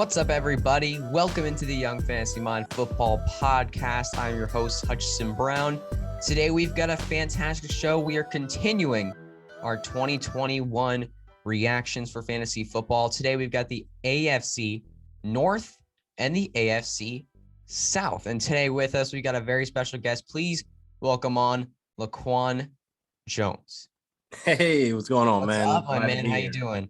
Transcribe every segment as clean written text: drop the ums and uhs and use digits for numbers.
What's up, everybody? Welcome into the Young Fantasy Mind Football Podcast. I'm your host, Hutchison Brown. Today, we've got a fantastic show. We are continuing our 2021 reactions for fantasy football. Today, we've got the AFC North and the AFC South. And today with us, we got a very special guest. Please welcome on Laquon Jones. Hey, what's going on, man? What's up, my man? How you doing?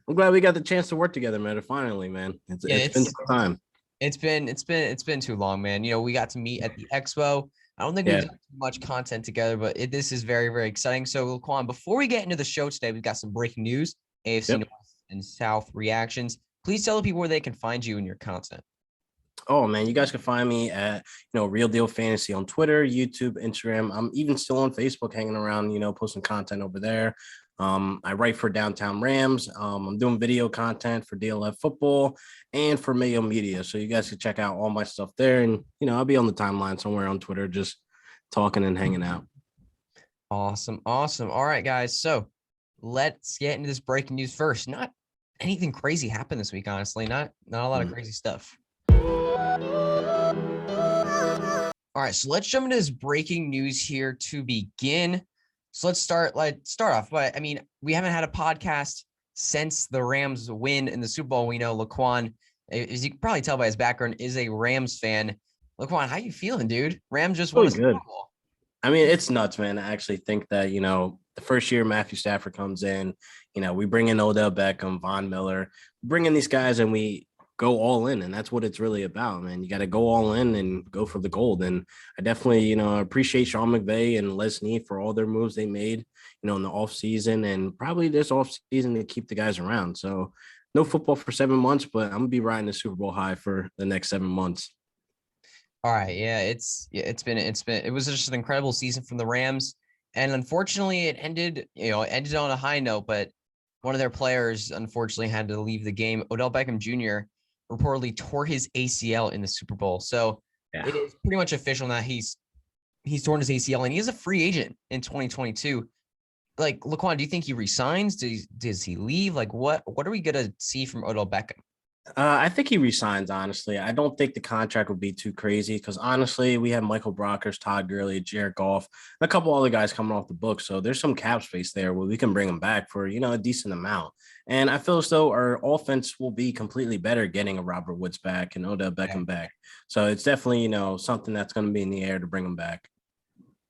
I'm glad we got the chance to work together, man. Finally, man. It's been some time. It's been too long, man. You know, we got to meet at the expo. I don't think we've done too much content together, but this is very, very exciting. So, Laquon, before we get into the show today, we've got some breaking news, AFC North and South reactions. Please tell the people where they can find you and your content. Oh, man, you guys can find me at, Real Deal Fantasy on Twitter, YouTube, Instagram. I'm even still on Facebook hanging around, posting content over there. I write for Downtown Rams. I'm doing video content for DLF Football and for Mayo Media. So you guys can check out all my stuff there. And, I'll be on the timeline somewhere on Twitter, just talking and hanging out. Awesome. All right, guys. So let's get into this breaking news first. Not anything crazy happened this week, honestly. Not a lot of crazy stuff. All right, so let's jump into this breaking news here to begin. So let's start off. But I mean, we haven't had a podcast since the Rams win in the Super Bowl. We know Laquon, as you can probably tell by his background, is a Rams fan. Laquon, how you feeling, dude? Rams just won a Super Bowl. I mean, it's nuts, man. I actually think that, the first year Matthew Stafford comes in, we bring in Odell Beckham, Von Miller, bring in these guys and we go all in. And that's what it's really about, man. You got to go all in and go for the gold. And I definitely, appreciate Sean McVay and Les Snead for all their moves they made, in the offseason and probably this offseason to keep the guys around. So no football for 7 months, but I'm going to be riding the Super Bowl high for the next 7 months. All right. Yeah, it was just an incredible season from the Rams. And unfortunately it ended on a high note, but one of their players unfortunately had to leave the game. Odell Beckham Jr. reportedly tore his ACL in the Super Bowl. So It is pretty much official now. He's torn his ACL and he is a free agent in 2022. Like, Laquon, do you think he resigns? Does he leave? Like, what are we going to see from Odell Beckham? I think he resigns, honestly. I don't think the contract would be too crazy because, honestly, we have Michael Brockers, Todd Gurley, Jared Goff, and a couple other guys coming off the book. So there's some cap space there where we can bring them back for, a decent amount. And I feel as though our offense will be completely better getting a Robert Woods back and Odell Beckham back. So it's definitely, something that's going to be in the air to bring him back.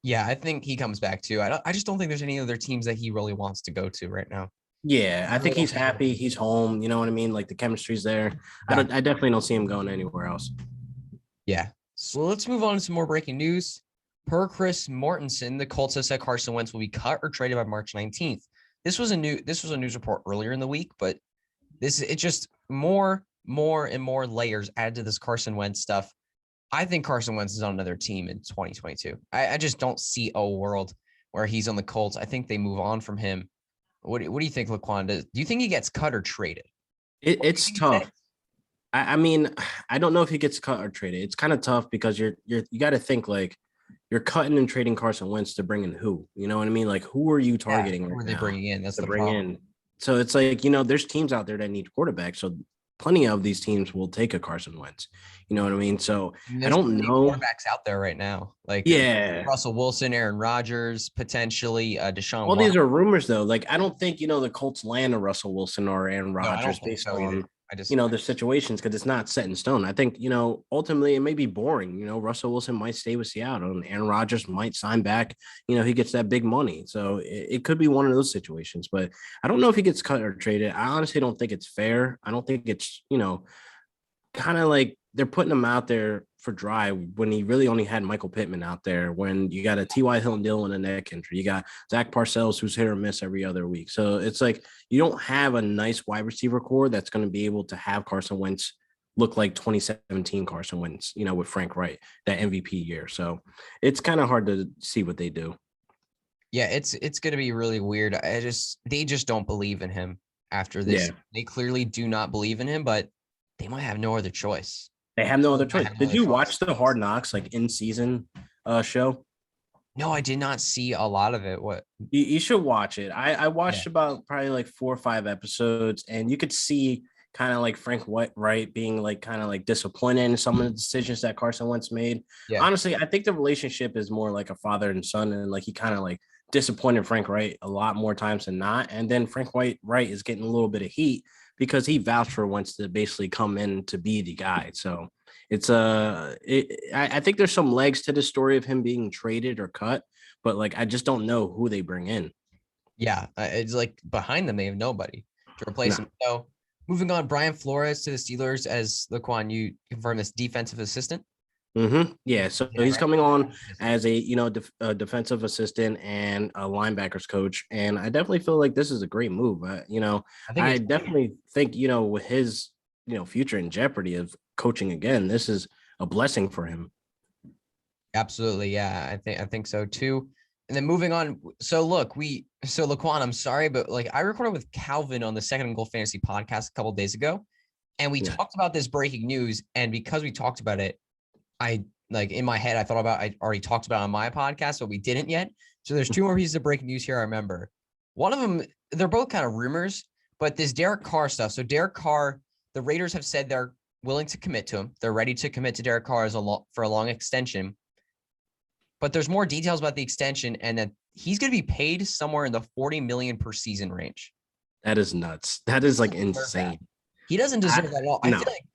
Yeah, I think he comes back too. I just don't think there's any other teams that he really wants to go to right now. Yeah, I think he's happy. He's home. You know what I mean? Like the chemistry's there. I definitely don't see him going anywhere else. Yeah. So let's move on to some more breaking news. Per Chris Mortensen, the Colts have said Carson Wentz will be cut or traded by March 19th. This was a news report earlier in the week, but it's just more and more layers added to this Carson Wentz stuff. I think Carson Wentz is on another team in 2022. I just don't see a world where he's on the Colts. I think they move on from him. What do you think, Laquon? Do you think he gets cut or traded? It's tough. I mean, I don't know if he gets cut or traded. It's kind of tough because you got to think like you're cutting and trading Carson Wentz to bring in who? You know what I mean? Like who are you targeting? Who are they bringing in? That's the problem. So it's like, there's teams out there that need quarterbacks. So plenty of these teams will take a Carson Wentz. You know what I mean? So I don't know quarterbacks out there right now. Like Russell Wilson, Aaron Rodgers, potentially Deshaun. All these are rumors though. Like I don't think the Colts land a Russell Wilson or Aaron Rodgers based on their situations because it's not set in stone. I think ultimately it may be boring. Russell Wilson might stay with Seattle and Aaron Rodgers might sign back. He gets that big money, so it could be one of those situations. But I don't know if he gets cut or traded. I honestly don't think it's fair. I don't think it's kind of like they're putting him out there for dry when he really only had Michael Pittman out there. When you got a T.Y. Hilton deal and a neck injury, you got Zach Parcells who's hit or miss every other week. So it's like you don't have a nice wide receiver core that's going to be able to have Carson Wentz look like 2017 Carson Wentz, with Frank Wright, that MVP year. So it's kind of hard to see what they do. Yeah, it's going to be really weird. They just don't believe in him after this. Yeah. They clearly do not believe in him, but they might have no other choice. They have no other choice. Did you watch the Hard Knocks in season show? No, I did not see a lot of it. What you should watch it. I watched about probably 4 or 5 episodes, and you could see kind of like Frank Wright being like kind of like disappointed in some of the decisions that Carson Wentz made. Yeah. Honestly, I think the relationship is more like a father and son, and like he kind of like disappointed Frank Wright a lot more times than not. And then Frank Wright is getting a little bit of heat because he vouched for Wentz to basically come in to be the guy. So it's I think there's some legs to the story of him being traded or cut, but like I just don't know who they bring in. Yeah, it's like behind them, they have nobody to replace No. him. So moving on, Brian Flores to the Steelers as Laquon, you confirm this defensive assistant. Yeah, so he's coming on as a defensive assistant and a linebackers coach, and I definitely feel like this is a great move. I definitely think with his future in jeopardy of coaching again, this is a blessing for him. Absolutely, yeah, I think so too. And then moving on, so Laquon, I'm sorry, but like I recorded with Calvin on the Second and Goal Fantasy podcast a couple of days ago, and we talked about this breaking news, and because we talked about it, I like in my head, I already talked about it on my podcast, but we didn't yet. So there's two more pieces of breaking news here. I remember one of them, they're both kind of rumors, but this Derek Carr stuff. So Derek Carr, the Raiders have said they're willing to commit to him. They're ready to commit to Derek Carr for a long extension. But there's more details about the extension and that he's going to be paid somewhere in the $40 million per season range. That is nuts. That is like insane. He doesn't deserve that at all. I feel like,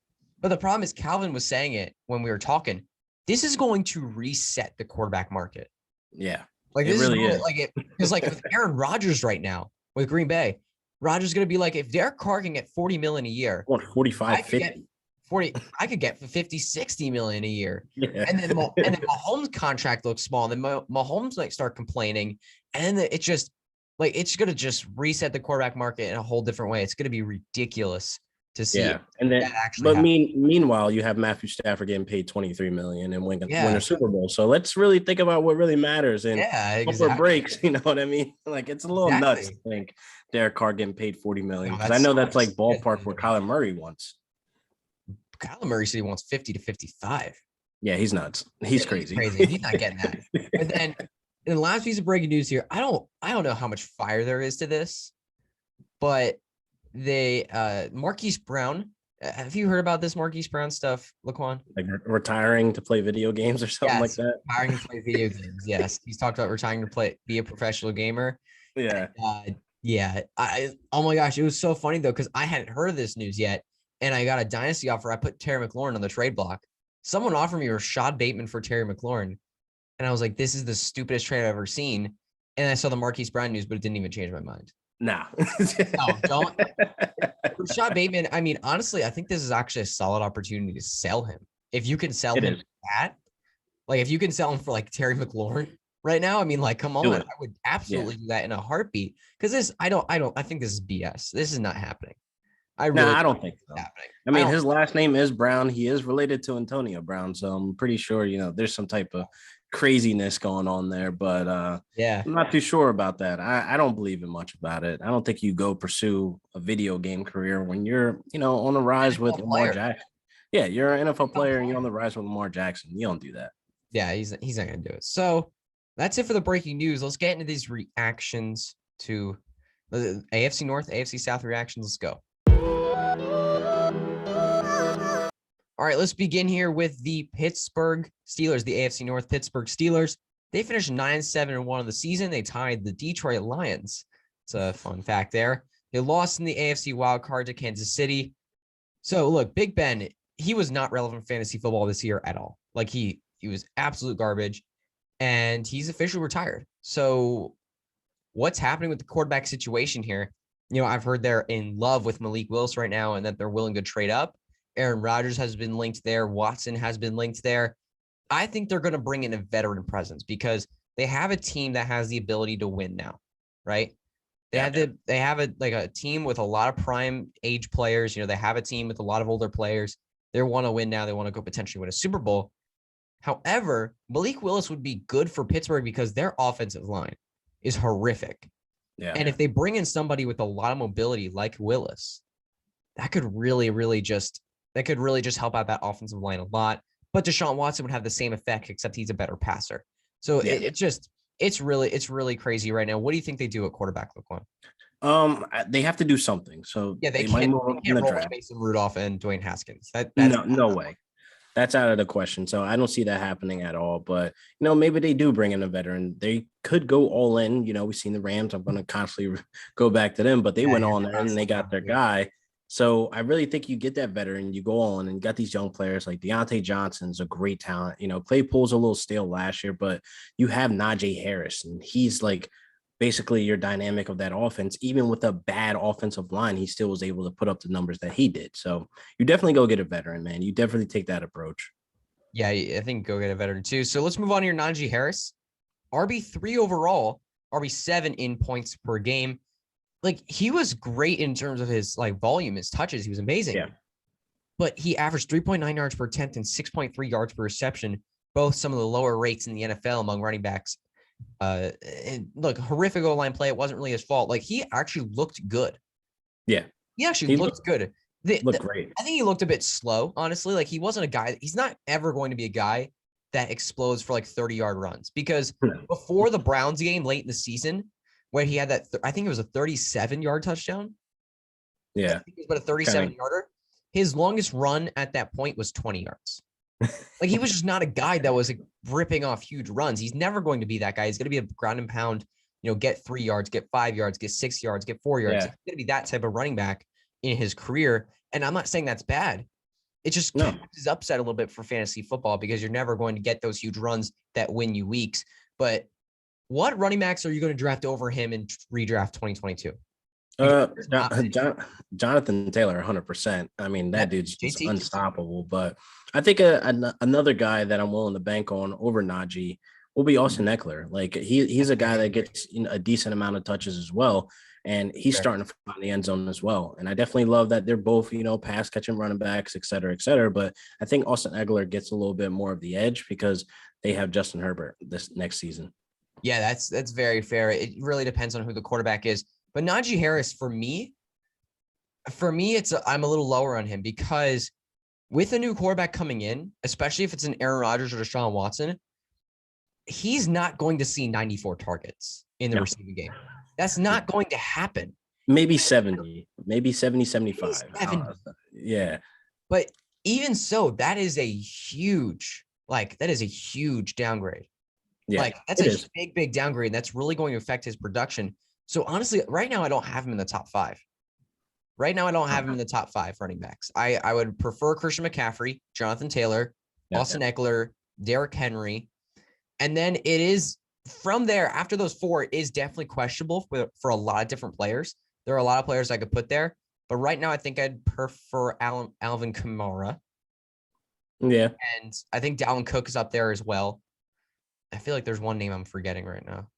but the problem is Calvin was saying it when we were talking. This is going to reset the quarterback market. Yeah. Like this really is like it because like with Aaron Rodgers right now with Green Bay, Rodgers is going to be like, if Derek Carr can get $40 million a year, 45, 50. 40, I could get 50, 60 million a year. Yeah. And then Mahomes' contract looks small. And then Mahomes might start complaining. And then it's just like, it's going to just reset the quarterback market in a whole different way. It's going to be ridiculous to see. Yeah. And then, meanwhile, you have Matthew Stafford getting paid $23 million and win a Super Bowl. So let's really think about what really matters. And breaks, you know what I mean? Like, it's a little nuts to think Derek Carr getting paid $40 million. Because I know that's like ballpark where Kyler Murray wants. Kyler Murray said he wants 50 to 55. Yeah, he's nuts. He's crazy. He's not getting that. But then in the last piece of breaking news here, I don't know how much fire there is to this, but Marquise Brown. Have you heard about this Marquise Brown stuff, Laquon? Like retiring to play video games or something like that? Retiring to play video games. Yes. He's talked about retiring to be a professional gamer. Yeah. Oh my gosh. It was so funny though, because I hadn't heard of this news yet. And I got a dynasty offer. I put Terry McLaurin on the trade block. Someone offered me Rashad Bateman for Terry McLaurin. And I was like, this is the stupidest trade I've ever seen. And I saw the Marquise Brown news, but it didn't even change my mind. No, don't. Rashad Bateman, I mean, honestly, I think this is actually a solid opportunity to sell him. If you can sell him if you can sell him for like Terry McLaurin right now, I mean, like, come on, I would absolutely do that in a heartbeat. Because I think this is BS. This is not happening. I don't think so. I mean, his last name is Brown. He is related to Antonio Brown, so I'm pretty sure there's some type of craziness going on there. But I'm not too sure about that. I don't believe in much about it. I don't think you go pursue a video game career when you're on the rise with Lamar Jackson. Yeah, you're an NFL player and you're on the rise with Lamar Jackson. You don't do that. Yeah, he's not gonna do it. So that's it for the breaking news. Let's get into these reactions to the AFC North, AFC South reactions. Let's go. All right, let's begin here with the Pittsburgh Steelers, the AFC North Pittsburgh Steelers. They finished 9-7-1 on the season. They tied the Detroit Lions. It's a fun fact there. They lost in the AFC wild card to Kansas City. So look, Big Ben, he was not relevant for fantasy football this year at all. Like he was absolute garbage, and he's officially retired. So what's happening with the quarterback situation here? I've heard they're in love with Malik Willis right now and that they're willing to trade up. Aaron Rodgers has been linked there. Watson has been linked there. I think they're going to bring in a veteran presence because they have a team that has the ability to win now, right? They have a team with a lot of prime age players. They have a team with a lot of older players. They want to win now. They want to go potentially win a Super Bowl. However, Malik Willis would be good for Pittsburgh because their offensive line is horrific. Yeah. And if they bring in somebody with a lot of mobility like Willis, that could really, really just help out that offensive line a lot. But Deshaun Watson would have the same effect, except he's a better passer. So it's really crazy right now. What do you think they do at quarterback, Laquon? They have to do something. So Yeah, they might move up in the roll draft. Mason Rudolph and Dwayne Haskins. That's no way. That's out of the question. So I don't see that happening at all. But maybe they do bring in a veteran. They could go all in. We've seen the Rams. I'm going to constantly go back to them, but they went all in and they got their guy. So I really think you get that veteran, you go on and got these young players like Deontay Johnson's a great talent. Claypool's a little stale last year, but you have Najee Harris, and he's like basically your dynamic of that offense. Even with a bad offensive line, he still was able to put up the numbers that he did. So you definitely go get a veteran, man. You definitely take that approach. Yeah, I think go get a veteran too. So let's move on to your Najee Harris. RB3 overall, RB7 in points per game. Like, he was great in terms of his like volume, his touches. He was amazing. Yeah. But he averaged 3.9 yards per attempt and 6.3 yards per reception, both some of the lower rates in the NFL among running backs. And look, horrific O-line play. It wasn't really his fault. Like, he actually looked good. Yeah. He actually looked good. Looked great. I think he looked a bit slow, honestly. Like, he wasn't a guy. He's not ever going to be a guy that explodes for like 30-yard runs, because before the Browns game late in the season, where he had that, I think it was a 37-yard touchdown. Yeah. I think it was about a 37-yarder. His longest run at that point was 20 yards. Like, he was just not a guy that was like ripping off huge runs. He's never going to be that guy. He's going to be a ground and pound, get 3 yards, get 5 yards, get 6 yards, get 4 yards. Yeah. He's going to be that type of running back in his career. And I'm not saying that's bad. It just caps his upset a little bit for fantasy football, because you're never going to get those huge runs that win you weeks. But what running backs are you going to draft over him in redraft 2022? Jonathan Taylor, 100%. I mean, that dude's just unstoppable. But I think another guy that I'm willing to bank on over Najee will be Austin Ekeler. Like, he's a guy that gets a decent amount of touches as well, and he's starting to find the end zone as well. And I definitely love that they're both, pass catching running backs, et cetera, et cetera. But I think Austin Ekeler gets a little bit more of the edge because they have Justin Herbert this next season. Yeah, that's very fair. It really depends on who the quarterback is. But Najee Harris, for me, I'm a little lower on him, because with a new quarterback coming in, especially if it's an Aaron Rodgers or Deshaun Watson, he's not going to see 94 targets in the receiving game. That's not going to happen. Maybe 70, 75. 70. Yeah. But even so, that is a huge downgrade. Yeah, like, that's a big downgrade. That's really going to affect his production. So honestly, right now, I don't have him in the top 5. Right now, I don't have him in the top 5 running backs. I would prefer Christian McCaffrey, Jonathan Taylor, Austin Ekeler, Derrick Henry. And then it is from there, after those 4, it is definitely questionable for a lot of different players. There are a lot of players I could put there. But right now, I think I'd prefer Alvin Kamara. Yeah. And I think Dalvin Cook is up there as well. I feel like there's one name I'm forgetting right now.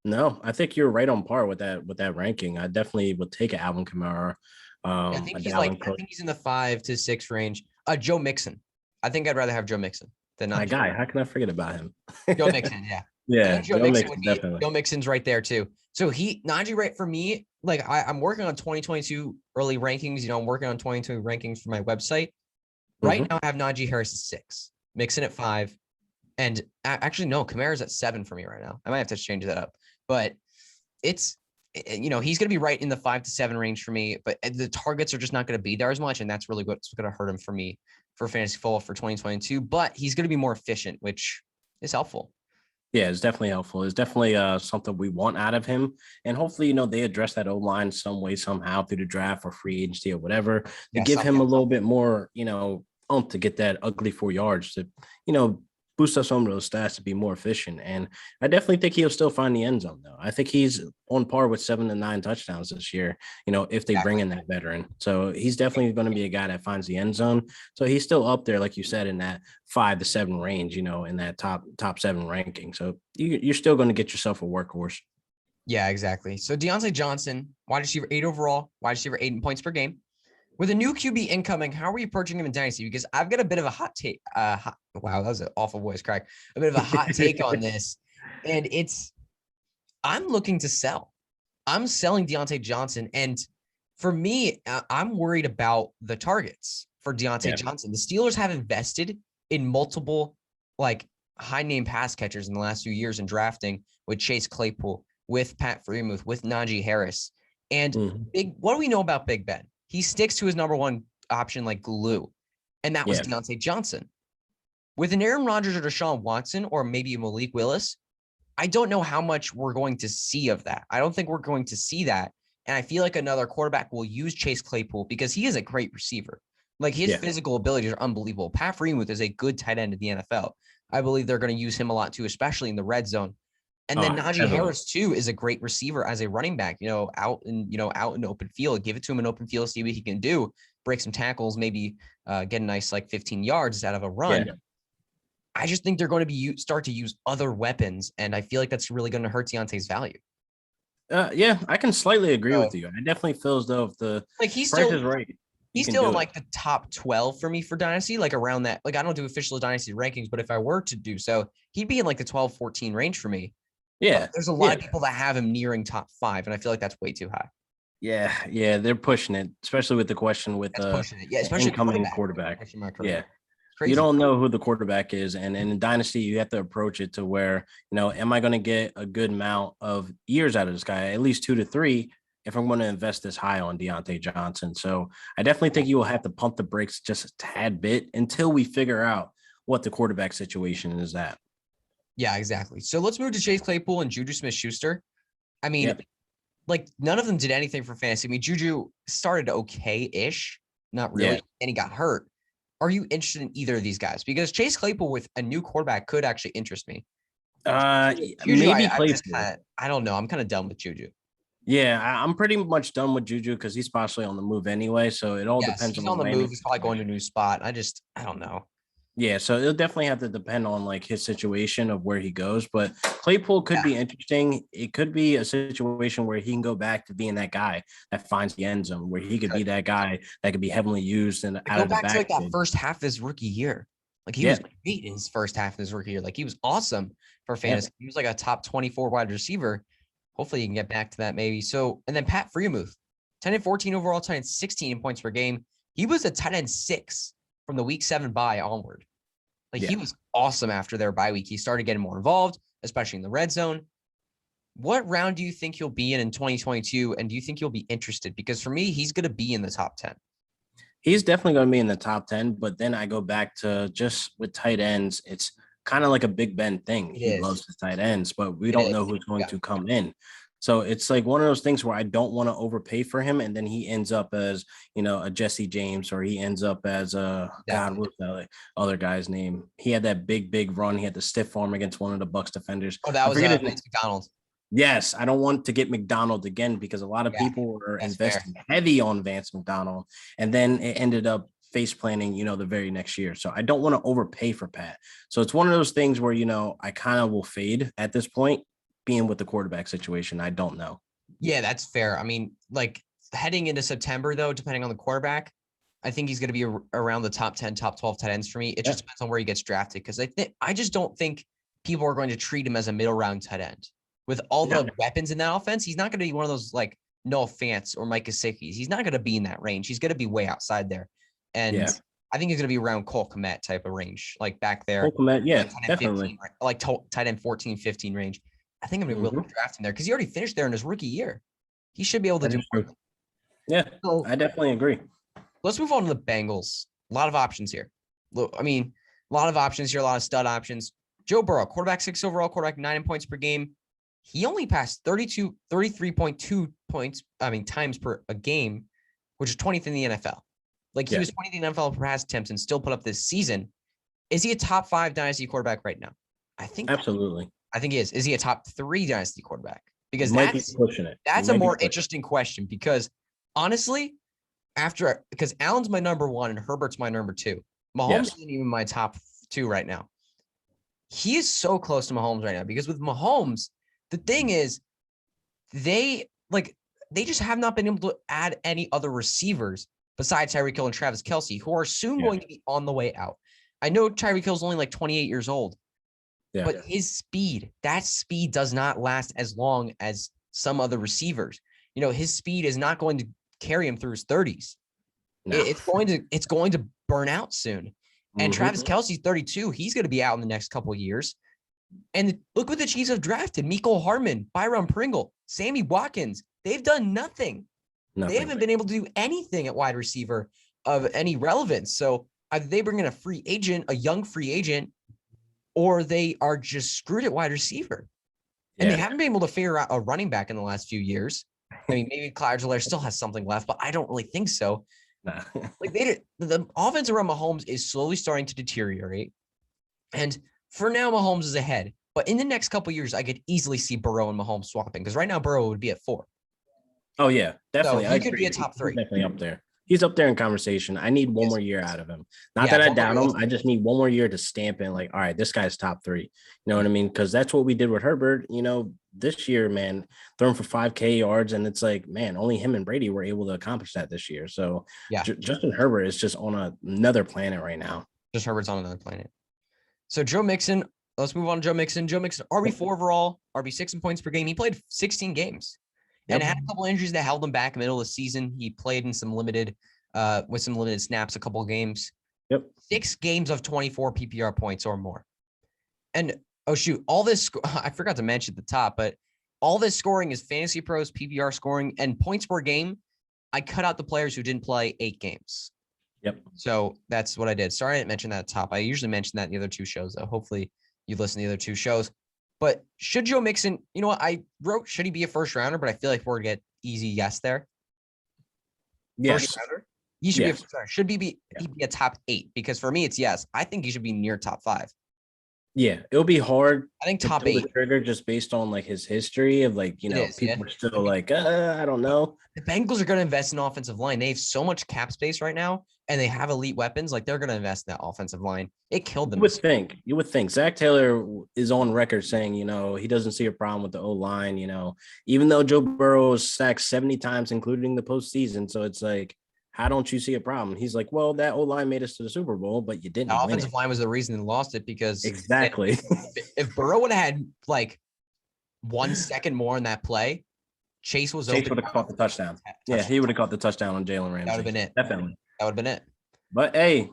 No, I think you're right on par with that ranking. I definitely would take an Alvin Kamara. I think he's in the 5 to 6 range. Joe Mixon. I think I'd rather have Joe Mixon than my guy. How can I forget about him? Joe Mixon, yeah. Yeah, Joe Mixon's right there too. So Najee, right, for me, like, I'm working on 2022 early rankings. I'm working on 2022 rankings for my website. Right now, I have Najee Harris at 6, Mixon at 5, and actually, no, Kamara's at 7 for me right now. I might have to change that up, but it's, he's going to be right in the 5 to 7 range for me, but the targets are just not going to be there as much, and that's really what's going to hurt him for me for fantasy football for 2022, but he's going to be more efficient, which is helpful. Yeah, it's definitely helpful. It's definitely something we want out of him. And hopefully, they address that O-line some way, somehow through the draft or free agency or whatever to give him a little bit more, to get that ugly 4 yards to, boost up some of those stats to be more efficient. And I definitely think he'll still find the end zone, though. I think he's on par with 7 to 9 touchdowns this year, if they bring in that veteran. So he's definitely going to be a guy that finds the end zone. So he's still up there, like you said, in that 5 to 7 range, in that top 7 ranking. So you're still going to get yourself a workhorse. Yeah, exactly. So Deontay Johnson, wide receiver 8 overall, wide receiver 8 in points per game. With a new QB incoming, how are you approaching him in Dynasty? Because I've got a bit of a hot take. Wow, that was an awful voice crack. A bit of a hot take on this. And I'm looking to sell. I'm selling Deontay Johnson. And for me, I'm worried about the targets for Deontay Johnson. The Steelers have invested in multiple, high name pass catchers in the last few years in drafting with Chase Claypool, with Pat Freiermuth, with Najee Harris. And what do we know about Big Ben? He sticks to his number one option like glue. And that was Deontay Johnson. With an Aaron Rodgers or Deshaun Watson, or maybe Malik Willis, I don't know how much we're going to see of that. I don't think we're going to see that. And I feel like another quarterback will use Chase Claypool because he is a great receiver. Like his physical abilities are unbelievable. Pat Freiermuth is a good tight end in the NFL. I believe they're going to use him a lot too, especially in the red zone. And then Najee Harris too is a great receiver as a running back, out in open field. Give it to him in open field, see what he can do, break some tackles, maybe get a nice 15 yards out of a run. Yeah. I just think they're going to start to use other weapons, and I feel like that's really going to hurt Deontay's value. I can slightly agree with you. I definitely feel as though if the he's still is right. He's still in the top 12 for me for Dynasty, around that. I don't do official Dynasty rankings, but if I were to do so, he'd be in the 12-14 range for me. Yeah. But there's a lot of people that have him nearing top 5, and I feel like that's way too high. Yeah, they're pushing it, especially with the question with especially incoming quarterback. Yeah. You don't know who the quarterback is. And in Dynasty, you have to approach it to where, am I going to get a good amount of years out of this guy, at least 2 to 3, if I'm going to invest this high on Deontay Johnson. So I definitely think you will have to pump the brakes just a tad bit until we figure out what the quarterback situation is at. Yeah, exactly. So let's move to Chase Claypool and JuJu Smith-Schuster. I mean, none of them did anything for fantasy. I mean, JuJu started okay-ish, not really, and he got hurt. Are you interested in either of these guys? Because Chase Claypool with a new quarterback could actually interest me. Maybe Claypool. I don't know. I'm kind of done with JuJu. Yeah, I'm pretty much done with JuJu because he's possibly on the move anyway. So it all depends on the move. He's probably going to a new spot. I don't know. Yeah, so it'll definitely have to depend on his situation of where he goes. But Claypool could be interesting. It could be a situation where he can go back to being that guy that finds the end zone, where he could be that guy that could be heavily used and out of the back. Go back to that first half of his rookie year. He was great in his first half of his rookie year. He was awesome for fantasy. He was a top 24 wide receiver. Hopefully you can get back to that maybe. So, and then Pat Freiermuth, 10 and 14 overall, tight end 16 in points per game. He was a tight end 6 from the week 7 bye onward. He was awesome after their bye week. He started getting more involved, especially in the red zone. What round do you think he'll be in 2022? And do you think you'll be interested? Because for me, he's going to be in the top 10. He's definitely going to be in the top 10. But then I go back to just with tight ends, it's kind of like a Big Ben thing. He loves his tight ends, but we don't know who's going to come in. So it's one of those things where I don't want to overpay for him. And then he ends up as, a Jesse James, or he ends up as God, what's that other guy's name? He had that big run. He had the stiff arm against one of the Bucs defenders. Oh, that was Vance McDonald. Yes. I don't want to get McDonald again because a lot of people were investing heavy on Vance McDonald. And then it ended up face planning, the very next year. So I don't want to overpay for Pat. So it's one of those things where, I kind of will fade at this point. Being with the quarterback situation, I don't know. Yeah, that's fair. I mean, heading into September, though, depending on the quarterback, I think he's going to be around the top 10, top 12 tight ends for me. It just depends on where he gets drafted, because I just don't think people are going to treat him as a middle round tight end. With all the weapons in that offense, he's not going to be one of those Noah Fant or Mike Gesicki's. He's not going to be in that range. He's going to be way outside there. And I think he's going to be around Cole Kmet type of range, back there. Cole Kmet, definitely. 15, tight end 14, 15 range. I think I'm going to be willing to draft him there because he already finished there in his rookie year. He should be able to do more. Yeah, so, I definitely agree. Let's move on to the Bengals. A lot of options here. A lot of options here, a lot of stud options. Joe Burrow, quarterback 6 overall, quarterback 9 in points per game. He only passed 33.2 points, times per a game, which is 20th in the NFL. He was 20th in the NFL for pass attempts and still put up this season. Is he a top 5 dynasty quarterback right now? I think absolutely. I think he is. Is he a top 3 dynasty quarterback? Because that's a more interesting question. Because honestly, because Allen's my number 1 and Herbert's my number 2. Mahomes isn't even my top 2 right now. He is so close to Mahomes right now because with Mahomes, the thing is, they just have not been able to add any other receivers besides Tyreek Hill and Travis Kelce, who are soon going to be on the way out. I know Tyreek Hill's only 28 years old. Yeah. But that speed does not last as long as some other receivers. His speed is not going to carry him through his 30s. No. It's going to burn out soon. And Travis Kelce's 32. He's going to be out in the next couple of years. And look what the Chiefs have drafted. Mecole Hardman, Byron Pringle, Sammy Watkins. They've done nothing. They haven't been able to do anything at wide receiver of any relevance. So either they bring in a free agent, a young free agent, or they are just screwed at wide receiver. And they haven't been able to figure out a running back in the last few years. I mean, maybe Clyde Edwards-Helaire still has something left, but I don't really think so. Nah. Like the offense around Mahomes is slowly starting to deteriorate. And for now, Mahomes is ahead. But in the next couple of years, I could easily see Burrow and Mahomes swapping because right now Burrow would be at 4. Oh, yeah, definitely. So he could be a top 3. He's definitely up there. He's up there in conversation. I need one more year out of him. Not that I doubt him. I just need one more year to stamp in like, all right, this guy's top 3. You know what I mean? Because that's what we did with Herbert. You know, this year, man, throwing for 5K yards. And it's like, man, only him and Brady were able to accomplish that this year. So Justin Herbert is just on another planet right now. Just Herbert's on another planet. So Joe Mixon, let's move on to Joe Mixon. Joe Mixon, RB4 overall, RB6 in points per game. He played 16 games. And had a couple injuries that held him back middle of the season. He played in some limited, with some limited snaps, a couple of games. 6 games of 24 PPR points or more. And all this, I forgot to mention at the top, but all this scoring is Fantasy Pros, PPR scoring, and points per game. I cut out the players who didn't play 8 games. So that's what I did. Sorry I didn't mention that at the top. I usually mention that in the other 2 shows, though. Hopefully you listen to the other 2 shows. But should Joe Mixon, you know what? I wrote, should he be a first rounder? But I feel like we're going to get easy yes there. Yes. First rounder? He should be a first rounder. Should he be a top 8? Because for me, it's yes. I think he should be near top 5. Yeah, it'll be hard. I think top 8 trigger just based on like his history of like, you know, people are still like, I don't know. The Bengals are going to invest in offensive line. They have so much cap space right now, and they have elite weapons. Like they're going to invest in that offensive line. It killed them. You would think Zach Taylor is on record saying, you know, he doesn't see a problem with the O-line, you know, even though Joe Burrow was sacked 70 times, including the postseason. So it's like, how don't you see a problem? He's like, well, that O-line made us to the Super Bowl, but you didn't. The offensive line was the reason they lost it because exactly. If Burrow would have had like 1 second more in that play, Chase would have caught the touchdown. Yeah, he would have caught the touchdown on Jalen Ramsey. That would have been it. Definitely. That would have been it. But hey,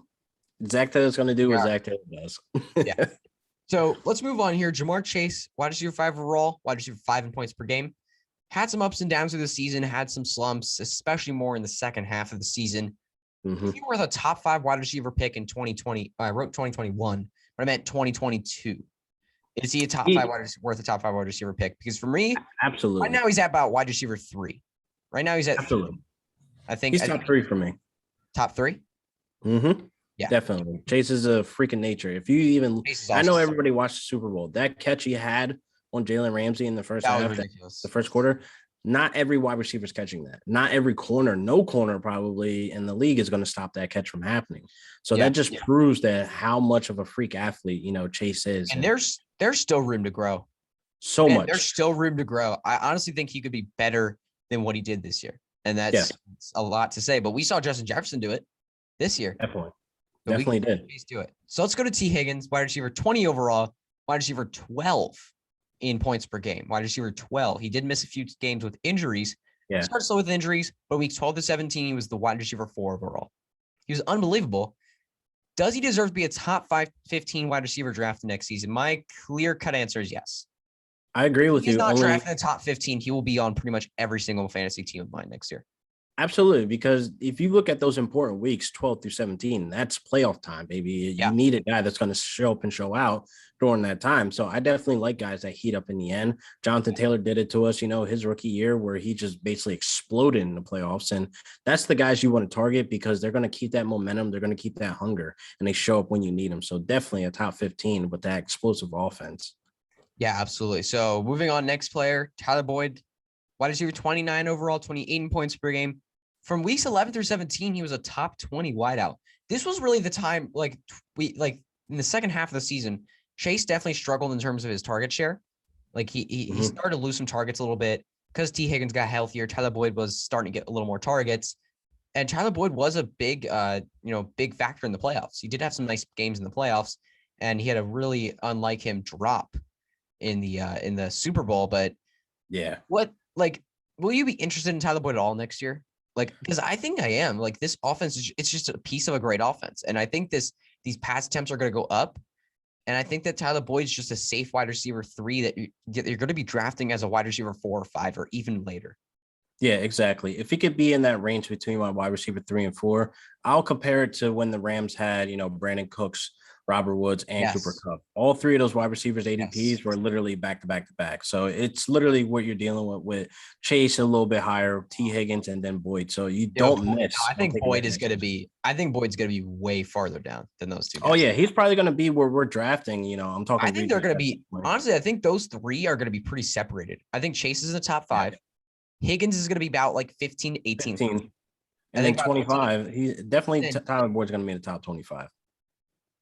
Zach Taylor's going to do what Zach Taylor does. Yeah. So let's move on here. JaMarr Chase, wide receiver 5 overall, wide receiver 5 in points per game. Had some ups and downs through the season, had some slumps, especially more in the second half of the season. If he were the top 5 wide receiver pick in 2020, I wrote 2021, but I meant 2022. Is he a top 5 wide receiver, worth a top 5 wide receiver pick? Because for me, absolutely. Right now he's at about wide receiver 3. Right now he's at absolutely. 3. I think he's top 3 for me. Top 3? Yeah, definitely. Chase is a freaking nature. If you even, I know everybody watched the Super Bowl. That catch he had on Jalen Ramsey in the first half, the first quarter. Not every wide receiver is catching that. Not every corner, no corner probably in the league is going to stop that catch from happening. So that just proves that how much of a freak athlete, you know, Chase is. And there's still room to grow. So much. There's still room to grow. I honestly think he could be better than what he did this year. And that's a lot to say. But we saw Justin Jefferson do it this year. Definitely. Definitely did. Please do it. So let's go to T. Higgins, wide receiver 20 overall, wide receiver 12 in points per game. Wide receiver 12. He did miss a few games with injuries. Yeah. Started slow with injuries, but weeks 12 to 17, he was the wide receiver 4 overall. He was unbelievable. Does he deserve to be a top 15 wide receiver draft next season? My clear-cut answer is yes. I agree with you. If he's not drafted in the top 15, he will be on pretty much every single fantasy team of mine next year. Absolutely, because if you look at those important weeks, 12 through 17, that's playoff time, baby. You need a guy that's going to show up and show out during that time. So I definitely like guys that heat up in the end. Jonathan Taylor did it to us, you know, his rookie year where he just basically exploded in the playoffs. And that's the guys you want to target because they're going to keep that momentum. They're going to keep that hunger and they show up when you need them. So definitely a top 15 with that explosive offense. Yeah, absolutely. So moving on, next player, Tyler Boyd, wide receiver 29 overall, 28 points per game. From weeks 11 through 17, he was a top 20 wideout. This was really the time, in the second half of the season, Chase definitely struggled in terms of his target share. Like he started to lose some targets a little bit because T. Higgins got healthier. Tyler Boyd was starting to get a little more targets. And Tyler Boyd was a big factor in the playoffs. He did have some nice games in the playoffs, and he had a really unlike him drop in the Super Bowl. But will you be interested in Tyler Boyd at all next year? Because I think I am. This offense, it's just a piece of a great offense. And I think this these pass attempts are going to go up. And I think that Tyler Boyd's just a safe wide receiver 3 that you're going to be drafting as a wide receiver 4 or 5 or even later. Yeah, exactly. If he could be in that range between wide receiver 3 and 4, I'll compare it to when the Rams had, Brandon Cooks, Robert Woods, and Cooper Kupp. All 3 of those wide receivers, ADPs, were literally back to back to back. So it's literally what you're dealing with Chase a little bit higher, T. Higgins, and then Boyd. So you don't miss. No, I think Boyd's going to be way farther down than those 2 guys. Oh, yeah. He's probably going to be where we're drafting. I'm talking. I think they're going to be, honestly, I think those 3 are going to be pretty separated. I think Chase is in the top 5. Yeah. Higgins is going to be about like 15 to 18. 15. And then 25. He definitely Tyler Boyd's going to be in the top 25.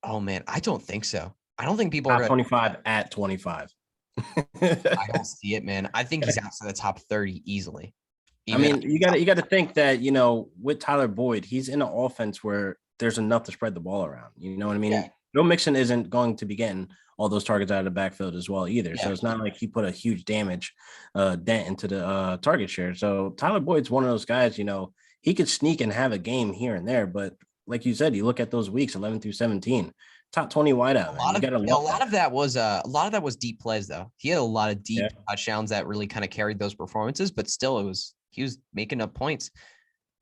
Oh man, I don't think so. I don't think people top are 25 at 25. I don't see it, man. I think he's outside the top 30 easily. I mean, you got to think that, with Tyler Boyd, he's in an offense where there's enough to spread the ball around. You know what I mean? Yeah. Joe Mixon isn't going to be getting all those targets out of the backfield as well either. Yeah. So it's not like he put a huge dent into the target share. So Tyler Boyd's one of those guys, he could sneak and have a game here and there, but like you said, you look at those weeks, 11 through 17, top 20 wideout. A lot of that was deep plays though. He had a lot of deep touchdowns that really kind of carried those performances, but still he was making up points.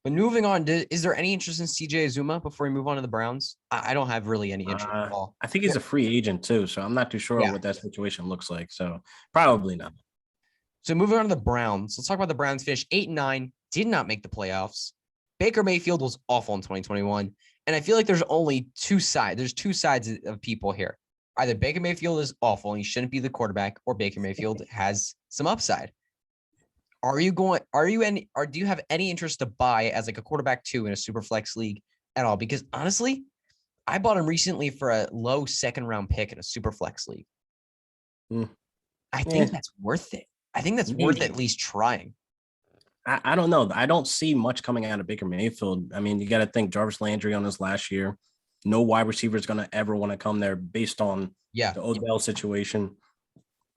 But moving on, is there any interest in CJ Azuma before we move on to the Browns? I don't have really any interest at all. I think he's a free agent too, so I'm not too sure what that situation looks like. So probably not. So moving on to the Browns, let's talk about the Browns. Finished 8-9, did not make the playoffs. Baker Mayfield was awful in 2021. And I feel like there's only 2 sides. There's 2 sides of people here. Either Baker Mayfield is awful and he shouldn't be the quarterback, or Baker Mayfield has some upside. Do you have any interest to buy as like a quarterback 2 in a super flex league at all? Because honestly, I bought him recently for a low 2nd round pick in a super flex league. I think that's worth it. I think that's worth at least trying. I don't know. I don't see much coming out of Baker Mayfield. I mean, you got to think Jarvis Landry on his last year. No wide receiver is going to ever want to come there based on the Odell situation.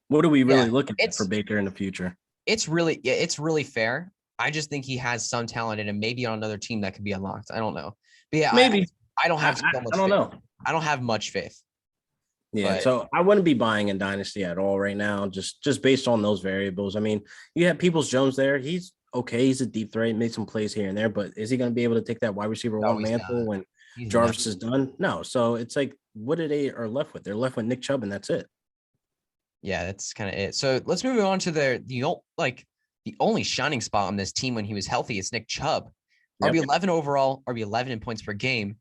What are we really looking at for Baker in the future? It's really fair. I just think he has some talent in him. Maybe on another team that could be unlocked. I don't know. But yeah, maybe I don't have so much I don't know. I don't have much faith. Yeah, so I wouldn't be buying in Dynasty at all right now, just based on those variables. I mean, you have Peoples-Jones there. He's okay. He's a deep threat, made some plays here and there, but is he going to be able to take that wide receiver one mantle when Jarvis is done? No. So it's like, what are they left with? They're left with Nick Chubb, and that's it. Yeah, that's kind of it. So let's move on to the only shining spot on this team when he was healthy is Nick Chubb. Yep. RB11 overall, RB11 in points per game.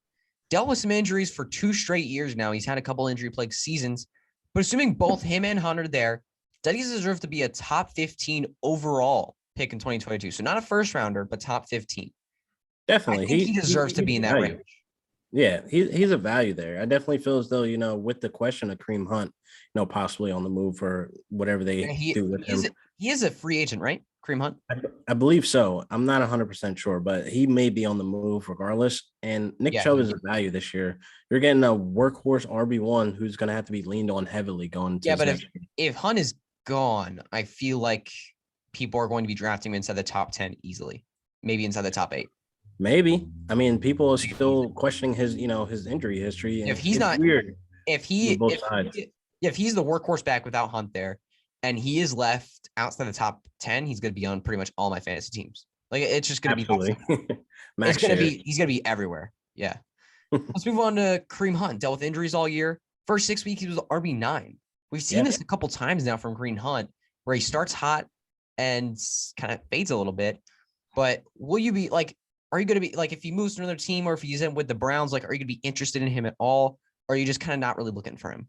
Dealt with some injuries for 2 straight years now. He's had a couple injury-plagued seasons. But assuming both him and Hunter there, does he deserve to be a top 15 overall pick in 2022? So not a first rounder, but top 15. Definitely. I think he deserves to be in that range. Yeah, he's a value there. I definitely feel as though, with the question of Kareem Hunt, possibly on the move for whatever they do with him. He is a free agent, right? Kareem Hunt? I believe so. I'm not 100% sure, but he may be on the move regardless. And Nick Chubb is a value this year. You're getting a workhorse RB1 who's going to have to be leaned on heavily going to but if Hunt is gone, I feel like people are going to be drafting him inside the top 10 easily, maybe inside the top 8. Maybe. I mean, people are still questioning his, his injury history. If he's not weird, if he's the workhorse back without Hunt there, and he is left outside the top 10, he's going to be on pretty much all my fantasy teams. Like it's just going to be, he's going to be everywhere. Yeah. Let's move on to Kareem Hunt. Dealt with injuries all year. First 6 weeks, he was RB9. We've seen this a couple times now from Kareem Hunt, where he starts hot and kind of fades a little bit. But will you be like, are you going to be like, if he moves to another team or if he's in with the Browns, like, are you going to be interested in him at all? Or are you just kind of not really looking for him?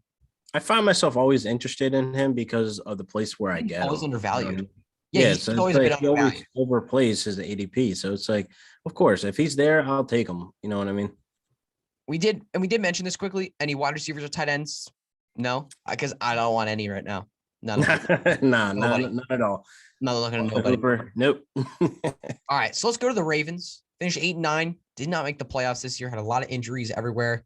I find myself always interested in him because of the place where I get always undervalued. He's always a bit undervalued. He always overplays his ADP. So it's like, of course, if he's there, I'll take him. You know what I mean? We did mention this quickly. Any wide receivers or tight ends? No, because I don't want any right now. None. Not at all. Not looking at nobody. Nope. All right, so let's go to the Ravens. Finished 8-9. Did not make the playoffs this year. Had a lot of injuries everywhere.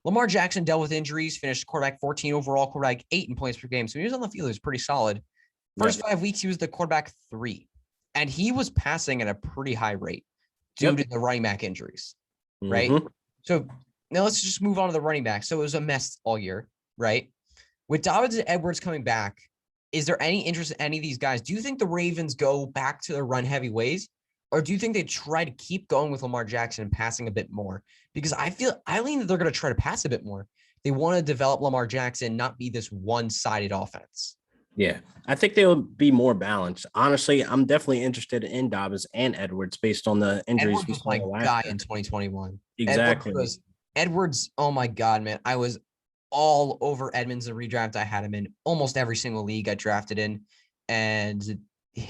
Lamar Jackson dealt with injuries. Finished quarterback 14 overall, quarterback 8 in points per game. So he was on the field. He was pretty solid. First 5 weeks, he was the quarterback 3. And he was passing at a pretty high rate due to the running back injuries, right? Mm-hmm. So now let's just move on to the running back. So it was a mess all year, right? With Dobbins and Edwards coming back, is there any interest in any of these guys? Do you think the Ravens go back to their run heavy ways? Or do you think they try to keep going with Lamar Jackson and passing a bit more? Because I lean that they're going to try to pass a bit more. They want to develop Lamar Jackson, not be this one-sided offense. Yeah, I think they'll be more balanced. Honestly, I'm definitely interested in Dobbins and Edwards based on the injuries Edwards we was saw my last guy year. in 2021. Exactly. Edwards, oh my God, man. I was all over Edmonds in redraft. I had him in almost every single league I drafted in. And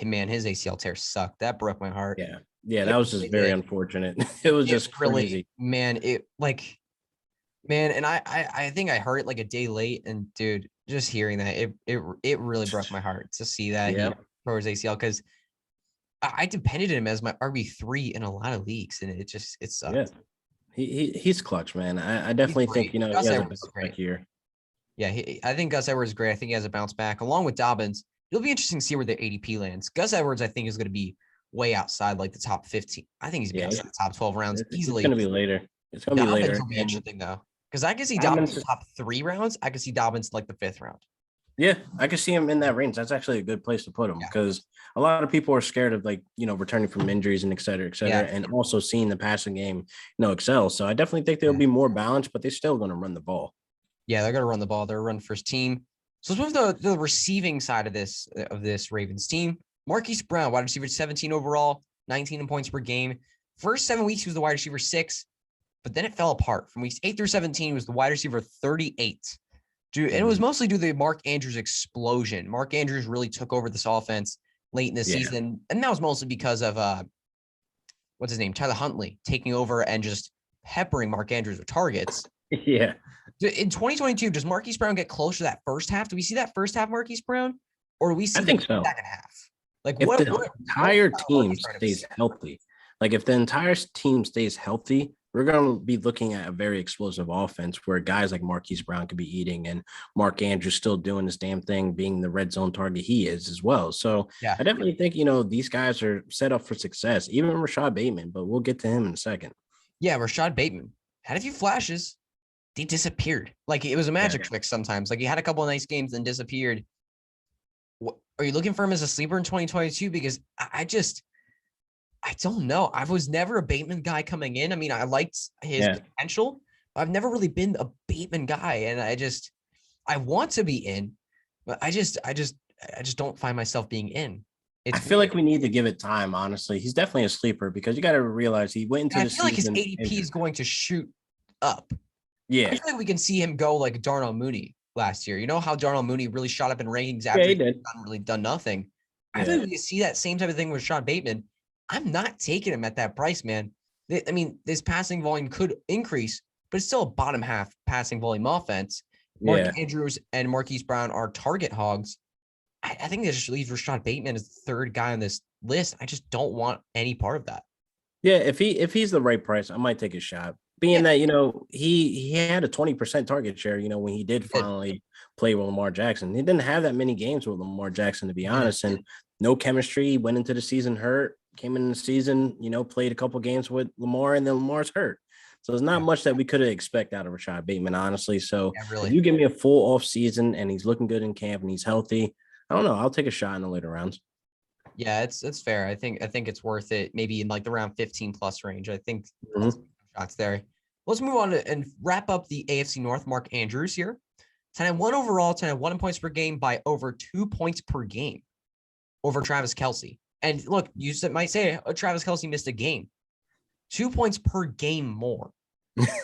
man, his ACL tear sucked. That broke my heart. Yeah, that was just very unfortunate. It was just crazy. Man, and I think I heard it like a day late. And dude, just hearing that, it really broke my heart to see that he tore his ACL, because I depended on him as my RB3 in a lot of leagues, and it sucked. Yeah. He's clutch, man. I definitely think, he has a bounce back here. Yeah, I think Gus Edwards is great. I think he has a bounce back along with Dobbins. It'll be interesting to see where the ADP lands. Gus Edwards, I think, is going to be way outside like the top 15. I think he's going to be outside the top 12 rounds easily. It's going to be later. It's going to be later. Dobbins will be interesting though, because I can see Dobbins in the top 3 rounds. I can see Dobbins like the 5th round. Yeah, I can see him in that range. That's actually a good place to put him, because a lot of people are scared of returning from injuries and et cetera, and also seeing the passing game, excel. So I definitely think they'll be more balanced, but they're still going to run the ball. Yeah, they're going to run the ball. They're a run first team. So let's move to the receiving side of this Ravens team. Marquise Brown, wide receiver 17 overall, 19 in points per game. First 7 weeks, he was the wide receiver 6, but then it fell apart. From weeks 8 through 17, he was the wide receiver 38. And it was mostly due to the Mark Andrews explosion. Mark Andrews really took over this offense late in the season. And that was mostly because of, what's his name? Tyler Huntley taking over and just peppering Mark Andrews with targets. Yeah. In 2022, does Marquise Brown get closer to that first half? Do we see that first half Marquise Brown? Or do we see the second half? Like, if the entire team stays healthy, if the entire team stays healthy, we're going to be looking at a very explosive offense where guys like Marquise Brown could be eating, and Mark Andrews still doing this damn thing, being the red zone target he is as well. So I definitely think, these guys are set up for success, even Rashad Bateman, but we'll get to him in a second. Yeah, Rashad Bateman had a few flashes. They disappeared. It was a magic trick sometimes. He had a couple of nice games, then disappeared. Are you looking for him as a sleeper in 2022? Because I don't know. I was never a Bateman guy coming in. I mean, I liked his potential. I've never really been a Bateman guy, and I want to be in, but I just don't find myself being in. I feel like we need to give it time. Honestly, he's definitely a sleeper, because you got to realize he went into the season. I feel like his ADP is going to shoot up. Yeah, I feel like we can see him go like Darnell Mooney last year. You know how Darnell Mooney really shot up in rankings after he hadn't really done nothing. I feel like we can see that same type of thing with Rashad Bateman. I'm not taking him at that price, man. I mean, this passing volume could increase, but it's still a bottom half passing volume offense. Mark Andrews and Marquise Brown are target hogs. I think they just leave Rashad Bateman as the 3rd guy on this list. I just don't want any part of that. Yeah, if he's the right price, I might take a shot. Being that, he had a 20% target share, when he did finally play with Lamar Jackson. He didn't have that many games with Lamar Jackson, to be honest, and no chemistry. Went into the season hurt, came in the season, played a couple games with Lamar, and then Lamar's hurt. So there's not much that we could expect out of Rashad Bateman, honestly. So if you give me a full off season and he's looking good in camp and he's healthy, I don't know. I'll take a shot in the later rounds. Yeah, it's fair. I think it's worth it. Maybe in the round 15 plus range. I think shots there. Let's move on and wrap up the AFC North. Mark Andrews here. 10-1 overall, 10-1 in points per game by over 2 points per game over Travis Kelce. And look, you might say Travis Kelce missed a game. 2 points per game more.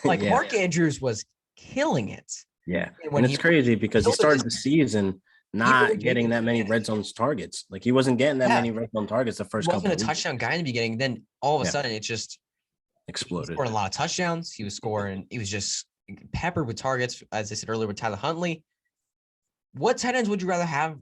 Mark Andrews was killing it. Yeah. And it's crazy because he started the season not getting that many red zone targets. He wasn't getting that many red zone targets the first couple of weeks. He wasn't a touchdown guy in the beginning. Then all of a sudden it just exploded. Scored a lot of touchdowns. He was scoring. He was just peppered with targets, as I said earlier, with Tyler Huntley. What tight ends would you rather have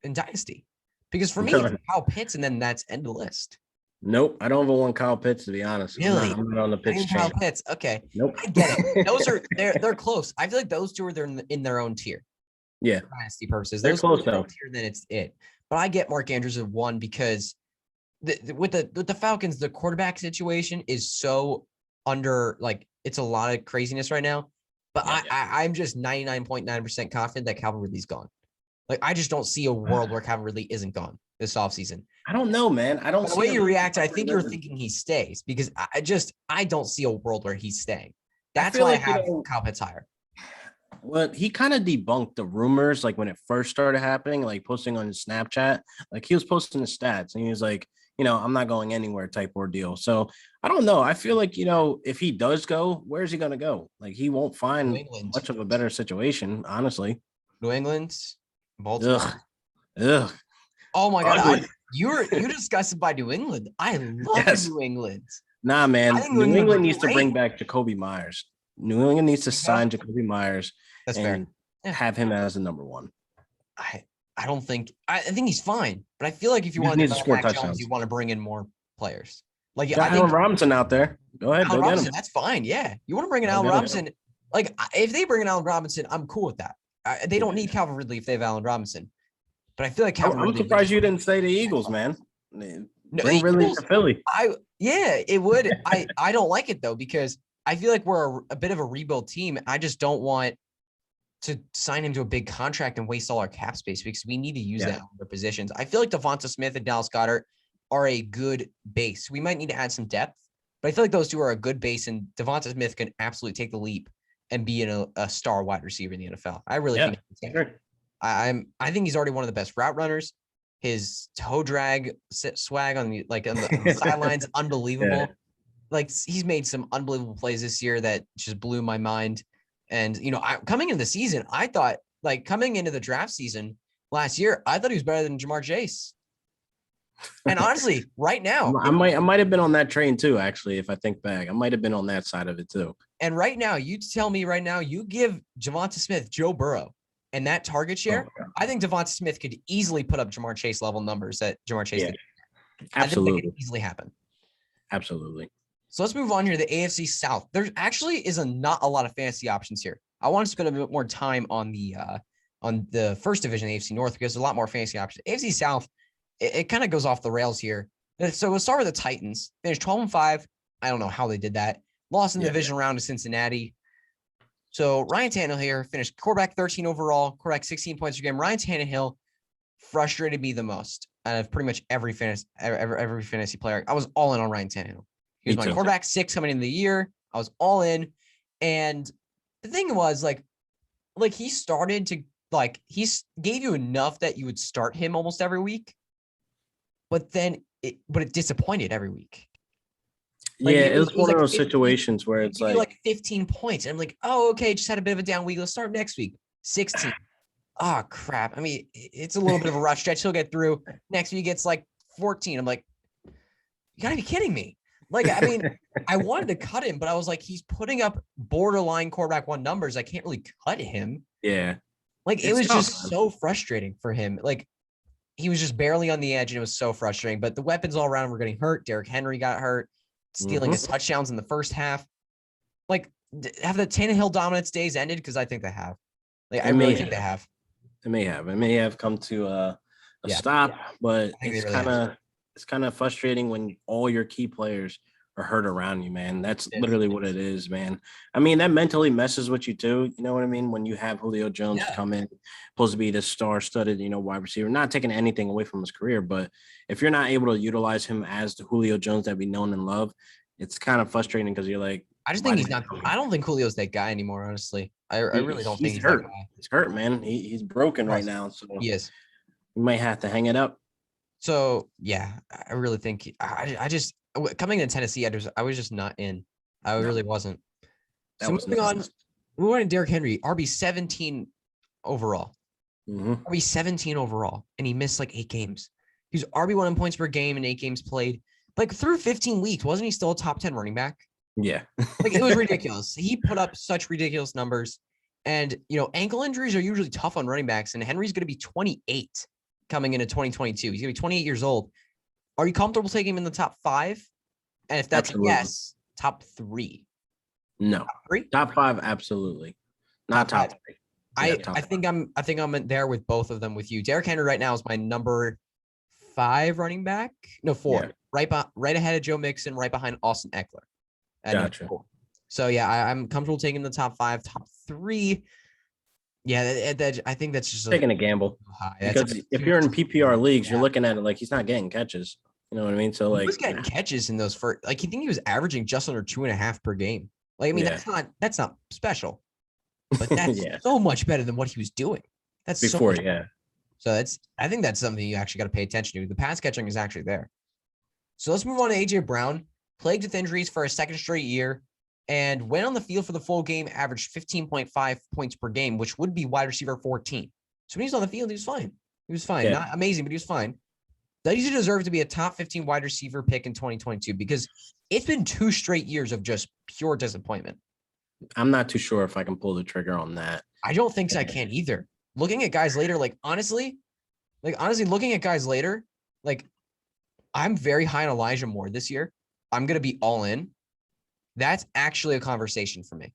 in Dynasty? Because for me, it's Kyle Pitts, and then that's end of the list. Nope, I don't even want Kyle Pitts, to be honest. Really? I'm not on the Pitts chain. Kyle Pitts. Okay. Nope. I get it. Those are they're close. I feel like those two are in their own tier. Yeah. For Dynasty purposes. They're close though. Tier, then it's it. But I get Mark Andrews at 1 because with the Falcons, the quarterback situation is so under, like, it's a lot of craziness right now. But I'm just 99.9% confident that Calvin Ridley's gone. Like, I just don't see a world where Calvin Ridley isn't gone this offseason. I don't know, man. I don't see the way you react. I think you're thinking he stays, because I don't see a world where he's staying. That's why I have Kyle Pitts higher. Well, he kind of debunked the rumors, like when it first started happening, like posting on his Snapchat. Like, he was posting the stats and he was like, I'm not going anywhere type ordeal. So I don't know. I feel like, if he does go, where's he going to go? Like, he won't find much of a better situation, honestly. New England, Baltimore. Ugh. Oh my God. You're disgusted by New England. I love New England. Nah, man. New England needs to bring back Jacoby Myers. New England needs to sign Jacoby Myers. That's fair. Have him as the number one. I don't think I think he's fine, but I feel like if you want to score touchdowns, you want to bring in more players. Like, I think Allen Robinson out there. Go ahead, Allen go Robinson, get him. That's fine. Yeah, you want to bring in Allen Robinson. Like, if they bring in Allen Robinson, I'm cool with that. They don't need Calvin Ridley if they have Allen Robinson. But I feel like Calvin Ridley. I'm surprised you didn't say the Eagles, man. Bring Ridley to Philly. It would. I don't like it though, because I feel like we're a bit of a rebuild team. I just don't want to sign him to a big contract and waste all our cap space, because we need to use that in other positions. I feel like DeVante Smith and Dallas Goedert are a good base. We might need to add some depth, but I feel like those two are a good base, and DeVante Smith can absolutely take the leap and be a star wide receiver in the NFL. I really think I think he's already one of the best route runners. His toe drag swag on the sidelines, unbelievable. Yeah. Like, he's made some unbelievable plays this year that just blew my mind. And, coming into the season, I thought, like, coming into the draft season last year, I thought he was better than JaMarr Chase. And honestly, right now, I might have been on that train too, actually, if I think back. I might have been on that side of it too. And right now, you tell me right now, you give DeVante Smith, Joe Burrow, and that target share, I think DeVante Smith could easily put up JaMarr Chase level numbers that JaMarr Chase did. Absolutely. I think that could easily happen. Absolutely. So let's move on here to the AFC South. There actually is not a lot of fantasy options here. I want to spend a bit more time on the first division, the AFC North, because there's a lot more fantasy options. AFC South, it kind of goes off the rails here. So we'll start with the Titans. Finished 12-5. I don't know how they did that. Lost in the division round to Cincinnati. So Ryan Tannehill here finished quarterback 13 overall, quarterback 16 points per game. Ryan Tannehill frustrated me the most out of pretty much every fantasy player. I was all in on Ryan Tannehill. He was my quarterback 6 coming into the year. I was all in. And the thing was, like he started to, like, he gave you enough that you would start him almost every week. But then it disappointed every week. Like, it was one of those situations where it's like 15 points. And I'm like, oh, okay, just had a bit of a down week. Let's start next week. 16. Oh, crap. I mean, it's a little bit of a rough stretch. He'll get through. Next week, it's like 14. I'm like, you got to be kidding me. Like, I mean, I wanted to cut him, but I was like, he's putting up borderline quarterback one numbers. I can't really cut him. Yeah. Like, it was just so frustrating for him. Like, he was just barely on the edge, and it was so frustrating. But the weapons all around were getting hurt. Derrick Henry got hurt, stealing his touchdowns in the first half. Like, have the Tannehill dominance days ended? Because I think they have. Like, I really think they have. It may have. It may have come to a stop, but it's kind of frustrating when all your key players are hurt around you, man. That's literally what it is, man. I mean, that mentally messes with you too. You know what I mean? When you have Julio Jones come in, supposed to be the star-studded, wide receiver, not taking anything away from his career, but if you're not able to utilize him as the Julio Jones that we know and love, it's kind of frustrating because you're like, I just think he's not. I don't think Julio's that guy anymore, honestly. I really don't think he's hurt. That guy. He's hurt, man. He's broken right now. So he is. We might have to hang it up. So yeah, I really think I just coming into Tennessee, I was just not in. I really wasn't. So moving on, we went to Derrick Henry, RB 17 overall. RB 17 overall, and he missed like 8 games. He was RB1 in points per game in 8 games played. Like, through 15 weeks, wasn't he still a top 10 running back? Yeah. Like, it was ridiculous. He put up such ridiculous numbers. And, ankle injuries are usually tough on running backs, and Henry's going to be 28 coming into 2022. He's going to be 28 years old. Are you comfortable taking him in the top 5? And if that's a yes, top 3? No. Top 3? Top 5, absolutely. Not top 3. Yeah, I think I'm there with both of them with you. Derrick Henry right now is my number 5 running back. No, 4. Yeah. Right ahead of Joe Mixon, right behind Austin Eckler. Gotcha. So yeah, I'm comfortable taking the top 5, top 3. Yeah, I think that's just taking a gamble. Because if you're in PPR leagues, you're looking at it like he's not getting catches. You know what I mean? So he was getting catches in those first. Like, you think he was averaging just under 2.5 per game. Like, I mean, that's not special, but that's so much better than what he was doing. That's before, So I think that's something you actually got to pay attention to. The pass catching is actually there. So let's move on to AJ Brown, plagued with injuries for a second straight year, and went on the field for the full game, averaged 15.5 points per game, which would be wide receiver 14. So when he was on the field, he was fine. He was fine. Not amazing, but he was fine. Does he deserve to be a top 15 wide receiver pick in 2022? Because it's been 2 straight years of just pure disappointment. I'm not too sure if I can pull the trigger on that. I don't think I can either. Looking at guys later, honestly, looking at guys later, I'm very high on Elijah Moore this year. I'm going to be all in. That's actually a conversation for me.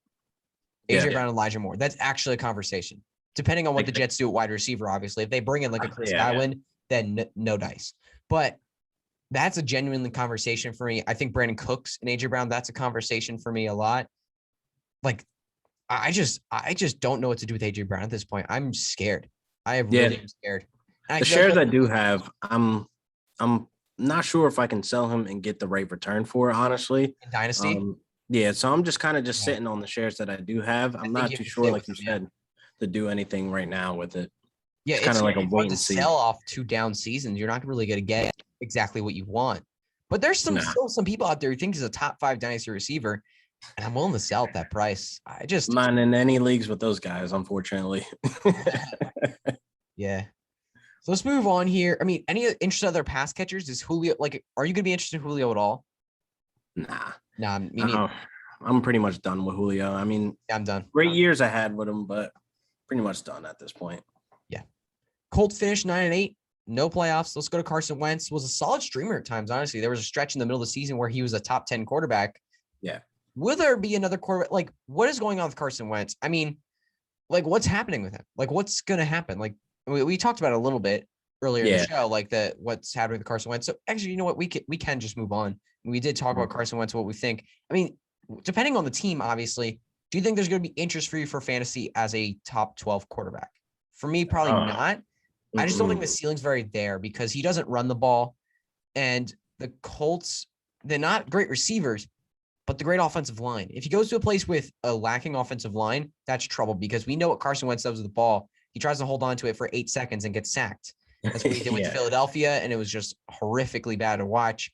AJ Brown, Elijah Moore. That's actually a conversation. Depending on what the Jets do at wide receiver, obviously. If they bring in a Chris Godwin, then no dice. But that's a genuine conversation for me. I think Brandon Cooks and AJ Brown, that's a conversation for me a lot. I just don't know what to do with AJ Brown at this point. I'm scared. I really am scared. The shares I do have, I'm not sure if I can sell him and get the right return for it, honestly. In Dynasty? So I'm just kind of sitting on the shares that I do have. I'm not too sure, like you said, to do anything right now with it. Yeah, it's kind of like a wait and see. Sell off 2 down seasons. You're not really going to get exactly what you want. But there's still some people out there who think he's a top 5 dynasty receiver, and I'm willing to sell at that price. Not in any leagues with those guys, unfortunately. Yeah. So let's move on here. I mean, any interest in other pass catchers? Is Julio are you going to be interested in Julio at all? Nah. I'm pretty much done with Julio. I mean, I'm done. Great years I had with him, but pretty much done at this point. Yeah. Colts finished 9-8. No playoffs. Let's go to Carson Wentz. Was a solid streamer at times, honestly. There was a stretch in the middle of the season where he was a top 10 quarterback. Yeah. Will there be another quarterback? What is going on with Carson Wentz? I mean, what's happening with him? What's going to happen? We talked about it a little bit earlier in the show, what's happening with Carson Wentz. So actually, you know what? We can just move on. We did talk about Carson Wentz, what we think. I mean, depending on the team, obviously, do you think there's going to be interest for you for fantasy as a top 12 quarterback? For me, probably not. I just don't think the ceiling's very there because he doesn't run the ball. And the Colts, they're not great receivers, but the great offensive line. If he goes to a place with a lacking offensive line, that's trouble because we know what Carson Wentz does with the ball. He tries to hold on to it for 8 seconds and gets sacked. That's what he did with Philadelphia, and it was just horrifically bad to watch.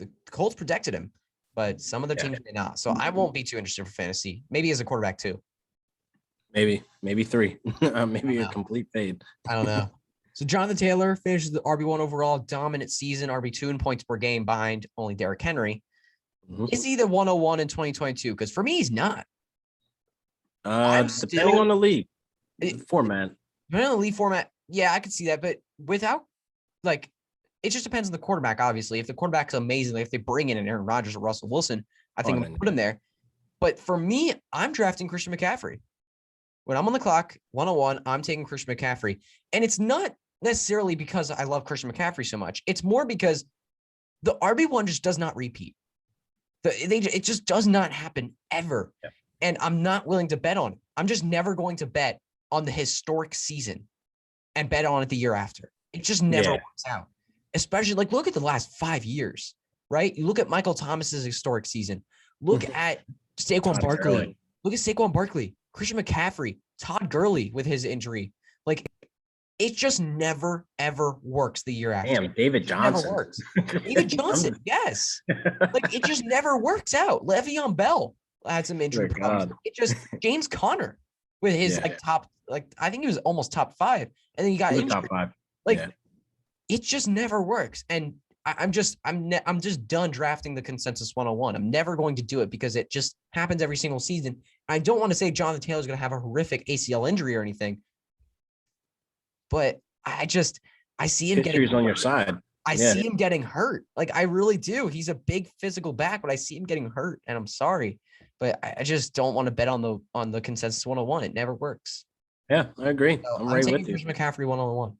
The Colts protected him, but some other teams did not. So I won't be too interested for fantasy. Maybe as a quarterback too. Maybe 3. Maybe a complete fade. I don't know. So Jonathan Taylor finishes the RB1 overall, dominant season, RB2 in points per game behind only Derrick Henry. Mm-hmm. Is he the 101 in 2022? Because for me, he's not. Depending on the league format. Depending on the league format, yeah, I could see that. But without, it just depends on the quarterback, obviously. If the quarterback's amazing, if they bring in an Aaron Rodgers or Russell Wilson, I think I'm going to put him there. But for me, I'm drafting Christian McCaffrey. When I'm on the clock, 101, I'm taking Christian McCaffrey. And it's not necessarily because I love Christian McCaffrey so much. It's more because the RB1 just does not repeat. It just does not happen ever. Yeah. And I'm not willing to bet on it. I'm just never going to bet on the historic season and bet on it the year after. It just never works out. Especially, look at the last 5 years, right? You look at Michael Thomas's historic season. Look at Saquon Barkley. Look at Saquon Barkley, Christian McCaffrey, Todd Gurley with his injury. It just never, ever works the year after. Damn, David Johnson. Never works. David Johnson, yes. It just never works out. Le'Veon Bell had some injury problems. It just James Conner with his top, I think he was almost top 5, and then he got injured. Top 5. It just never works. And I'm just done drafting the consensus 101. I'm never going to do it because it just happens every single season. I don't want to say Jonathan Taylor's going to have a horrific ACL injury or anything, but I see him getting on your side. I see him getting hurt. I really do. He's a big physical back, but I see him getting hurt, and I'm sorry, but I just don't want to bet on the consensus 101. It never works. Yeah, I agree. So I'm right with you. McCaffrey 101.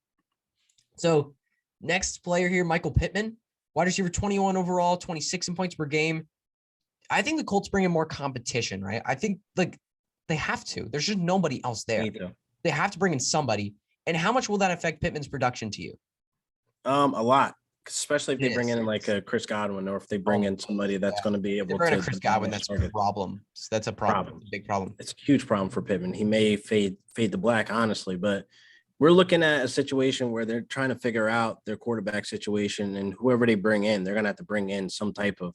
So next player here, Michael Pittman, wide receiver 21 overall, 26 in points per game. I think the Colts bring in more competition, right? I think like they have to. There's just nobody else there. They have to bring in somebody. And how much will that affect Pittman's production to you? A lot, especially if they bring in like a Chris Godwin, or if they bring in somebody that's going to be able to. Chris Godwin, that's a problem. That's a problem. It's a big problem. It's a huge problem for Pittman. He may fade the black, honestly, but we're looking at a situation where they're trying to figure out their quarterback situation, and whoever they bring in, they're going to have to bring in some type of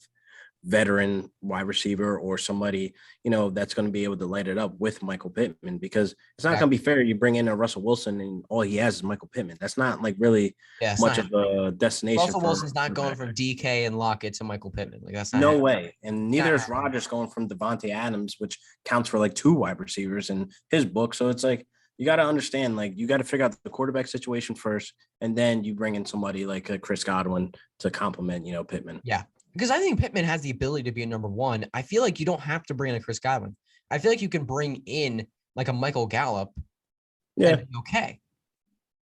veteran wide receiver or somebody, that's going to be able to light it up with Michael Pittman, because it's not going to be fair. You bring in a Russell Wilson and all he has is Michael Pittman. That's not like really much of a destination. Russell Wilson's not going from DK and Lockett to Michael Pittman. Like that's not no way. And neither is Rodgers going from Devontae Adams, which counts for like 2 wide receivers in his book. So it's like, you got to understand, like, you got to figure out the quarterback situation first, and then you bring in somebody like a Chris Godwin to complement, Pittman. Yeah. Because I think Pittman has the ability to be a number one. I feel like you don't have to bring in a Chris Godwin. I feel like you can bring in like a Michael Gallup. Yeah. Okay.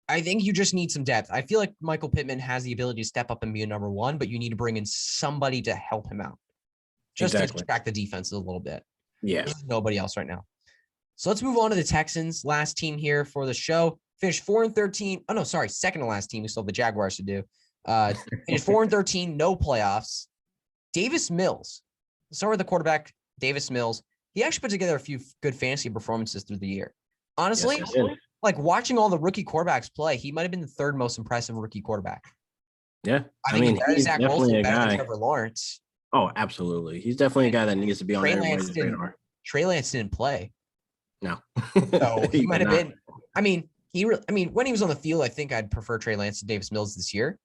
I think you just need some depth. I feel like Michael Pittman has the ability to step up and be a number one, but you need to bring in somebody to help him out. Just to distract the defense a little bit. Yeah. There's nobody else right now. So let's move on to the Texans, last team here for the show. Finished 4-13. Oh, no, sorry. Second to last team. We still have the Jaguars to do. Finished 4-13, no playoffs. Davis Mills. Let's start with the quarterback, Davis Mills. He actually put together a few good fantasy performances through the year. Honestly, like watching all the rookie quarterbacks play, he might have been the 3rd most impressive rookie quarterback. Yeah. I mean, he's Zach definitely a guy. Trevor Lawrence. Oh, absolutely. He's definitely a guy that needs to be on everybody's radar. Trey Lance didn't play. No. So he might have been. I mean, when he was on the field, I think I'd prefer Trey Lance to Davis Mills this year.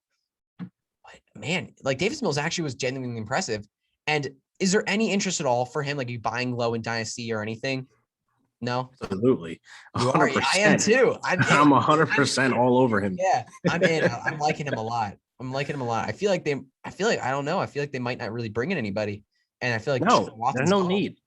But man, like Davis Mills actually was genuinely impressive. And is there any interest at all for him? Like you buying low in Dynasty or anything? No, absolutely. 100%. I am too. I'm 100% all over him. Yeah, I'm in. I'm liking him a lot. I feel like I don't know. I feel like they might not really bring in anybody. And I feel like there's no need.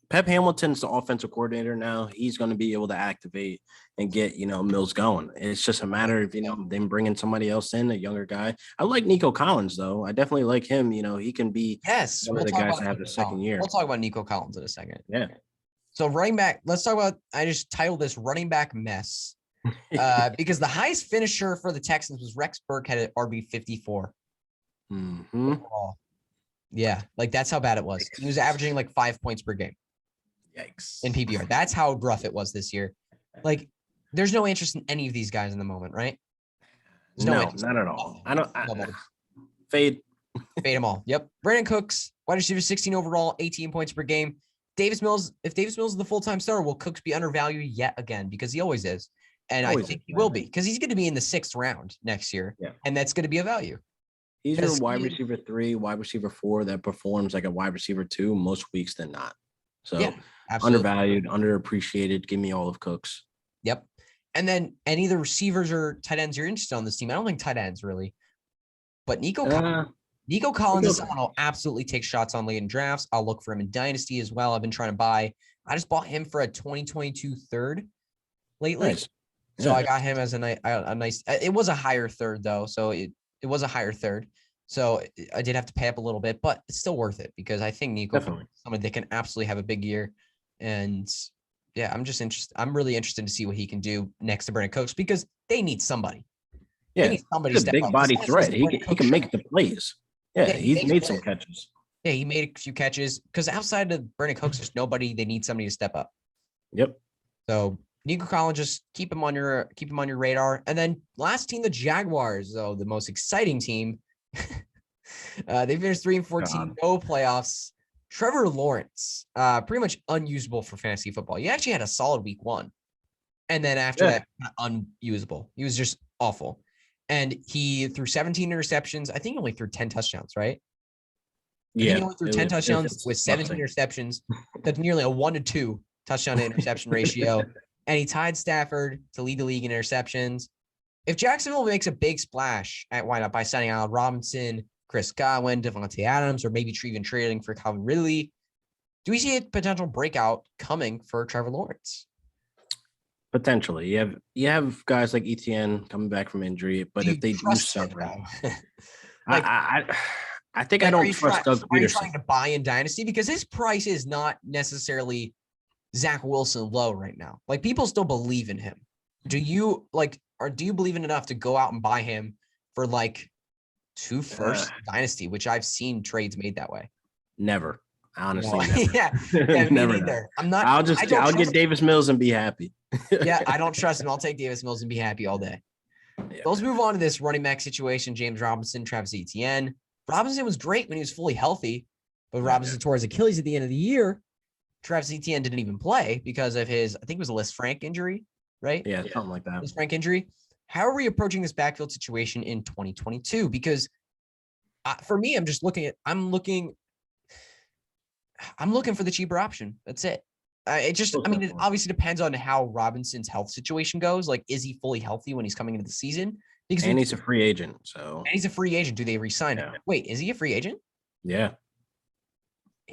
Pep Hamilton's the offensive coordinator now. He's going to be able to activate and get, Mills going. It's just a matter of, them bringing somebody else in, a younger guy. I like Nico Collins, though. I definitely like him. He can be one of the guys that have the second year. We'll talk about Nico Collins in a second. Yeah. So running back, let's talk about, I just titled this running back mess because the highest finisher for the Texans was Rex Burkhead at RB 54. Mm-hmm. Yeah, like that's how bad it was. He was averaging like 5 points per game. Yikes. In PPR. That's how rough it was this year. Like, there's no interest in any of these guys in the moment, right? No, not at all. Fade them all. Yep. Brandon Cooks, wide receiver 16 overall, 18 points per game. Davis Mills, if Davis Mills is the full-time starter, will Cooks be undervalued yet again? Because he always is. And I think he will be, because he's going to be in the 6th round next year. Yeah. And that's going to be a value. He's your wide receiver 3, wide receiver 4 that performs like a wide receiver 2 most weeks than not. So undervalued, underappreciated. Give me all of Cooks. Yep. And then any of the receivers or tight ends you're interested on this team. I don't think tight ends really, but Nico Collins is someone I'll absolutely take shots on late in drafts. I'll look for him in Dynasty as well. I've been trying to buy. I just bought him for a 2022 3rd lately. Nice. So I got him as a nice. It was a higher 3rd though, so it was a higher 3rd. So I did have to pay up a little bit, but it's still worth it because I think Nico is somebody that can absolutely have a big year. And yeah, I'm just interested. I'm really interested to see what he can do next to Brandon Cooks because they need somebody. Yeah, they need somebody he's a big body threat. He can make the plays. Yeah, he's made some catches. Yeah, he made a few catches because outside of Brandon Cooks, there's nobody. They need somebody to step up. Yep. So Nico Collins, just keep him on your radar. And then last team, the Jaguars, though the most exciting team. They finished 3-14, no playoffs. Trevor Lawrence, pretty much unusable for fantasy football. He actually had a solid week 1. And then after that, unusable. He was just awful. And he threw 17 interceptions. I think he only threw 10 touchdowns, right? Yeah. He only threw 10 touchdowns with 17 interceptions. That's nearly a 1-to-2 touchdown to interception ratio. And he tied Stafford to lead the league in interceptions. If Jacksonville makes a big splash at wideout by signing Allen Robinson, Chris Godwin, Devontae Adams, or maybe even trading for Calvin Ridley, do we see a potential breakout coming for Trevor Lawrence? Potentially. You have guys like ETN coming back from injury, but if they do suffer, I I think I don't trust Doug Peterson. Are you trying to buy in Dynasty? Because his price is not necessarily Zach Wilson low right now. Like, people still believe in him. Do you believe in enough to go out and buy him for like 2 first Dynasty, which I've seen trades made that way? Never. Honestly, never. yeah, me never. neither. I'm not. I'll get Davis Mills and be happy. Yeah, I don't trust him. I'll take Davis Mills and be happy all day. Yeah. So let's move on to this running back situation. James Robinson, Travis Etienne. Robinson was great when he was fully healthy, but Robinson tore his Achilles at the end of the year. Travis Etienne didn't even play because of his, I think it was a Lisfranc injury, right? Yeah, something like that. Lisfranc injury. How are we approaching this backfield situation in 2022? Because for me, I'm looking for the cheaper option. That's it. It obviously depends on how Robinson's health situation goes. Like, is he fully healthy when he's coming into the season? Because he's a free agent. And he's a free agent. Do they re-sign him? Wait, is he a free agent? Yeah.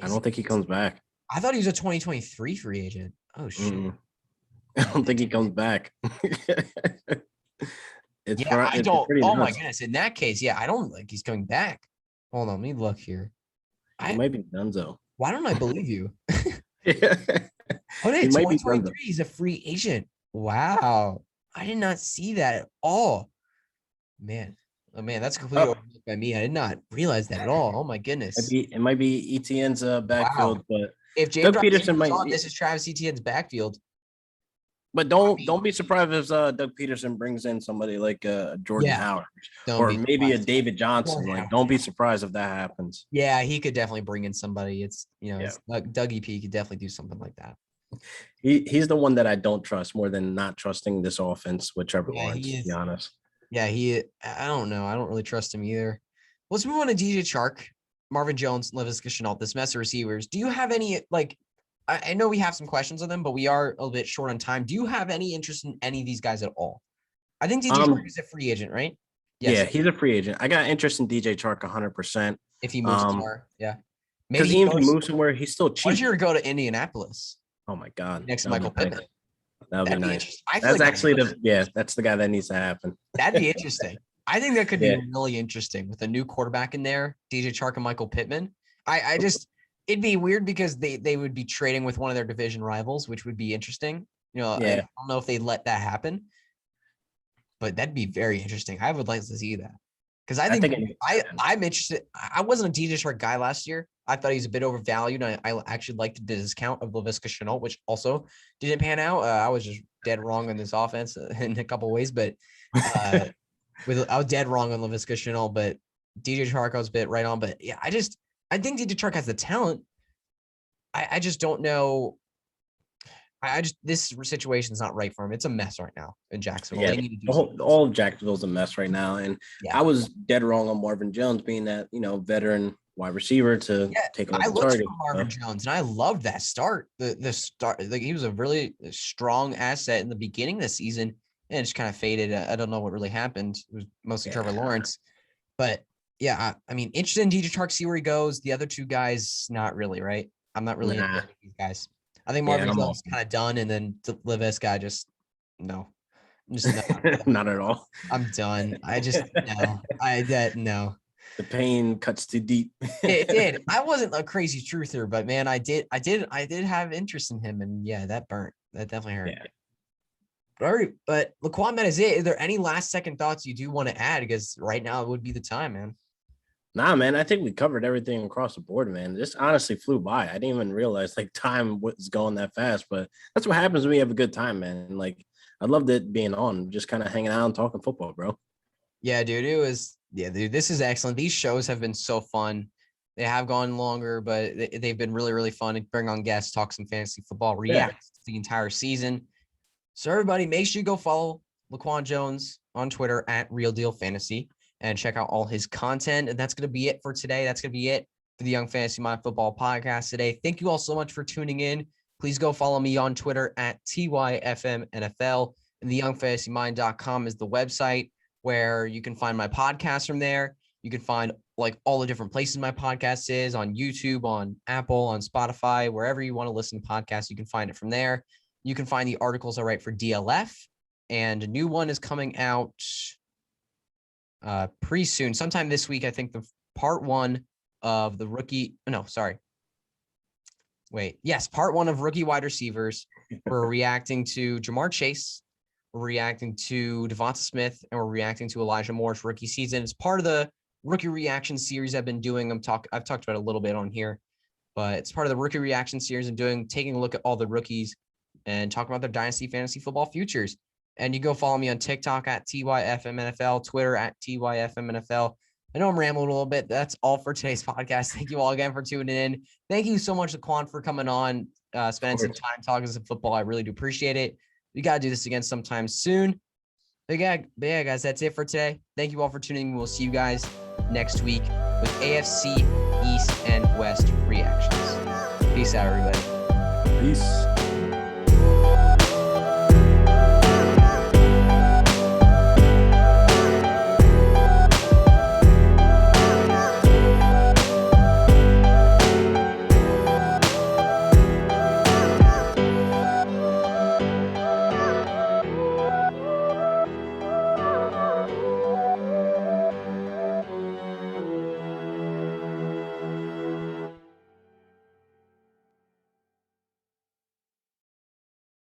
I don't think he comes back. I thought he was a 2023 free agent. Oh, shit. I don't think he comes back. I don't. Oh, my goodness. In that case, I don't think he's coming back. Hold on. Let me look here. He might be Dunzo. Why don't I believe you? Oh, no, 2023, he's a free agent. Wow. I did not see that at all. Man. Oh, man, that's completely overlooked by me. I did not realize that at all. Oh, my goodness. It might be Etienne's backfield, but if James Peterson this is Travis Etienne's backfield. But don't be surprised if Doug Peterson brings in somebody like Jordan Howard or maybe a David Johnson. Like, don't be surprised if that happens. Yeah, he could definitely bring in somebody. It's Dougie P could definitely do something like that. He's the one that I don't trust more than not trusting this offense with Trevor Lawrence, to be honest. Yeah, I don't know. I don't really trust him either. Let's move on to DJ Chark, Marvin Jones, Laviska Shenault, this mess of receivers. Do you have any, like, I know we have some questions on them, but we are a little bit short on time. Do you have any interest in any of these guys at all? I think DJ Chark is a free agent, right? Yes. Yeah, he's a free agent. I got interest in DJ Chark 100%. If he moves somewhere, yeah. Because he moves somewhere, he's still cheap. Why don't you go to Indianapolis? Oh, my God. Next to Michael Pittman. That would be nice. That's actually that's the guy that needs to happen. That'd be interesting. I think that could be really interesting with a new quarterback in there, DJ Chark and Michael Pittman. It'd be weird because they would be trading with one of their division rivals, which would be interesting. I don't know if they let that happen, but that'd be very interesting. I would like to see that because I'm interested. I wasn't a DJ Chark guy last year. I thought he was a bit overvalued. I actually liked the discount of Laviska Shenault, which also didn't pan out. I was just dead wrong on this offense in a couple of ways, but I was dead wrong on Laviska Shenault, but DJ Chark I was a bit right on. But yeah, I think DJ Chark has the talent. I just don't know. This situation's not right for him. It's a mess right now in Jacksonville. Yeah, all of Jacksonville's a mess right now. And I was dead wrong on Marvin Jones being that, veteran wide receiver to take on the target. Marvin Jones, and I loved that start. The start, like, he was a really strong asset in the beginning of the season, and it just kind of faded. I don't know what really happened. It was mostly Trevor Lawrence, but I mean, interested in DJ Chark, see where he goes. The other two guys, not really, right? I'm not really into these guys. I think Marvin Jones kind of done, and then the Laviska just no. Not at all. I'm done. No. The pain cuts too deep. It did. I wasn't a crazy truther, but man, I did have interest in him, and that burnt. That definitely hurt. Yeah. All right, but Laquon, that is it. Is there any last second thoughts you do want to add? Because right now it would be the time, man. Nah, man, I think we covered everything across the board, man. This honestly flew by. I didn't even realize time was going that fast, but that's what happens when we have a good time, man. Like, I loved it being on, just kind of hanging out and talking football, bro. Yeah, dude, this is excellent. These shows have been so fun. They have gone longer, but they've been really, really fun to bring on guests, talk some fantasy football, react to the entire season. So everybody, make sure you go follow Laquon Jones on Twitter at Real Deal Fantasy and check out all his content. And that's going to be it for today. That's going to be it for the Young Fantasy Mind Football podcast today. Thank you all so much for tuning in. Please go follow me on Twitter at TYFMNFL, and theyoungfantasymind.com is the website where you can find my podcast from there. You can find like all the different places my podcast is on YouTube, on Apple, on Spotify, wherever you want to listen to podcasts, you can find it from there. You can find the articles I write for DLF, and a new one is coming out pretty soon, sometime this week. I think the part 1 of the rookie. No, sorry. Wait, yes, part 1 of rookie wide receivers. We're reacting to JaMarr Chase. We're reacting to DeVante Smith, and we're reacting to Elijah Moore's rookie season. It's part of the rookie reaction series I've been doing. I've talked about it a little bit on here, but it's part of the rookie reaction series and taking a look at all the rookies and talking about their dynasty fantasy football futures. And you go follow me on TikTok at TYFMNFL, Twitter at TYFMNFL. I know I'm rambling a little bit. That's all for today's podcast. Thank you all again for tuning in. Thank you so much, Laquon, for coming on, spending some time talking some football. I really do appreciate it. We got to do this again sometime soon. But yeah, guys, that's it for today. Thank you all for tuning in. We'll see you guys next week with AFC East and West reactions. Peace out, everybody. Peace.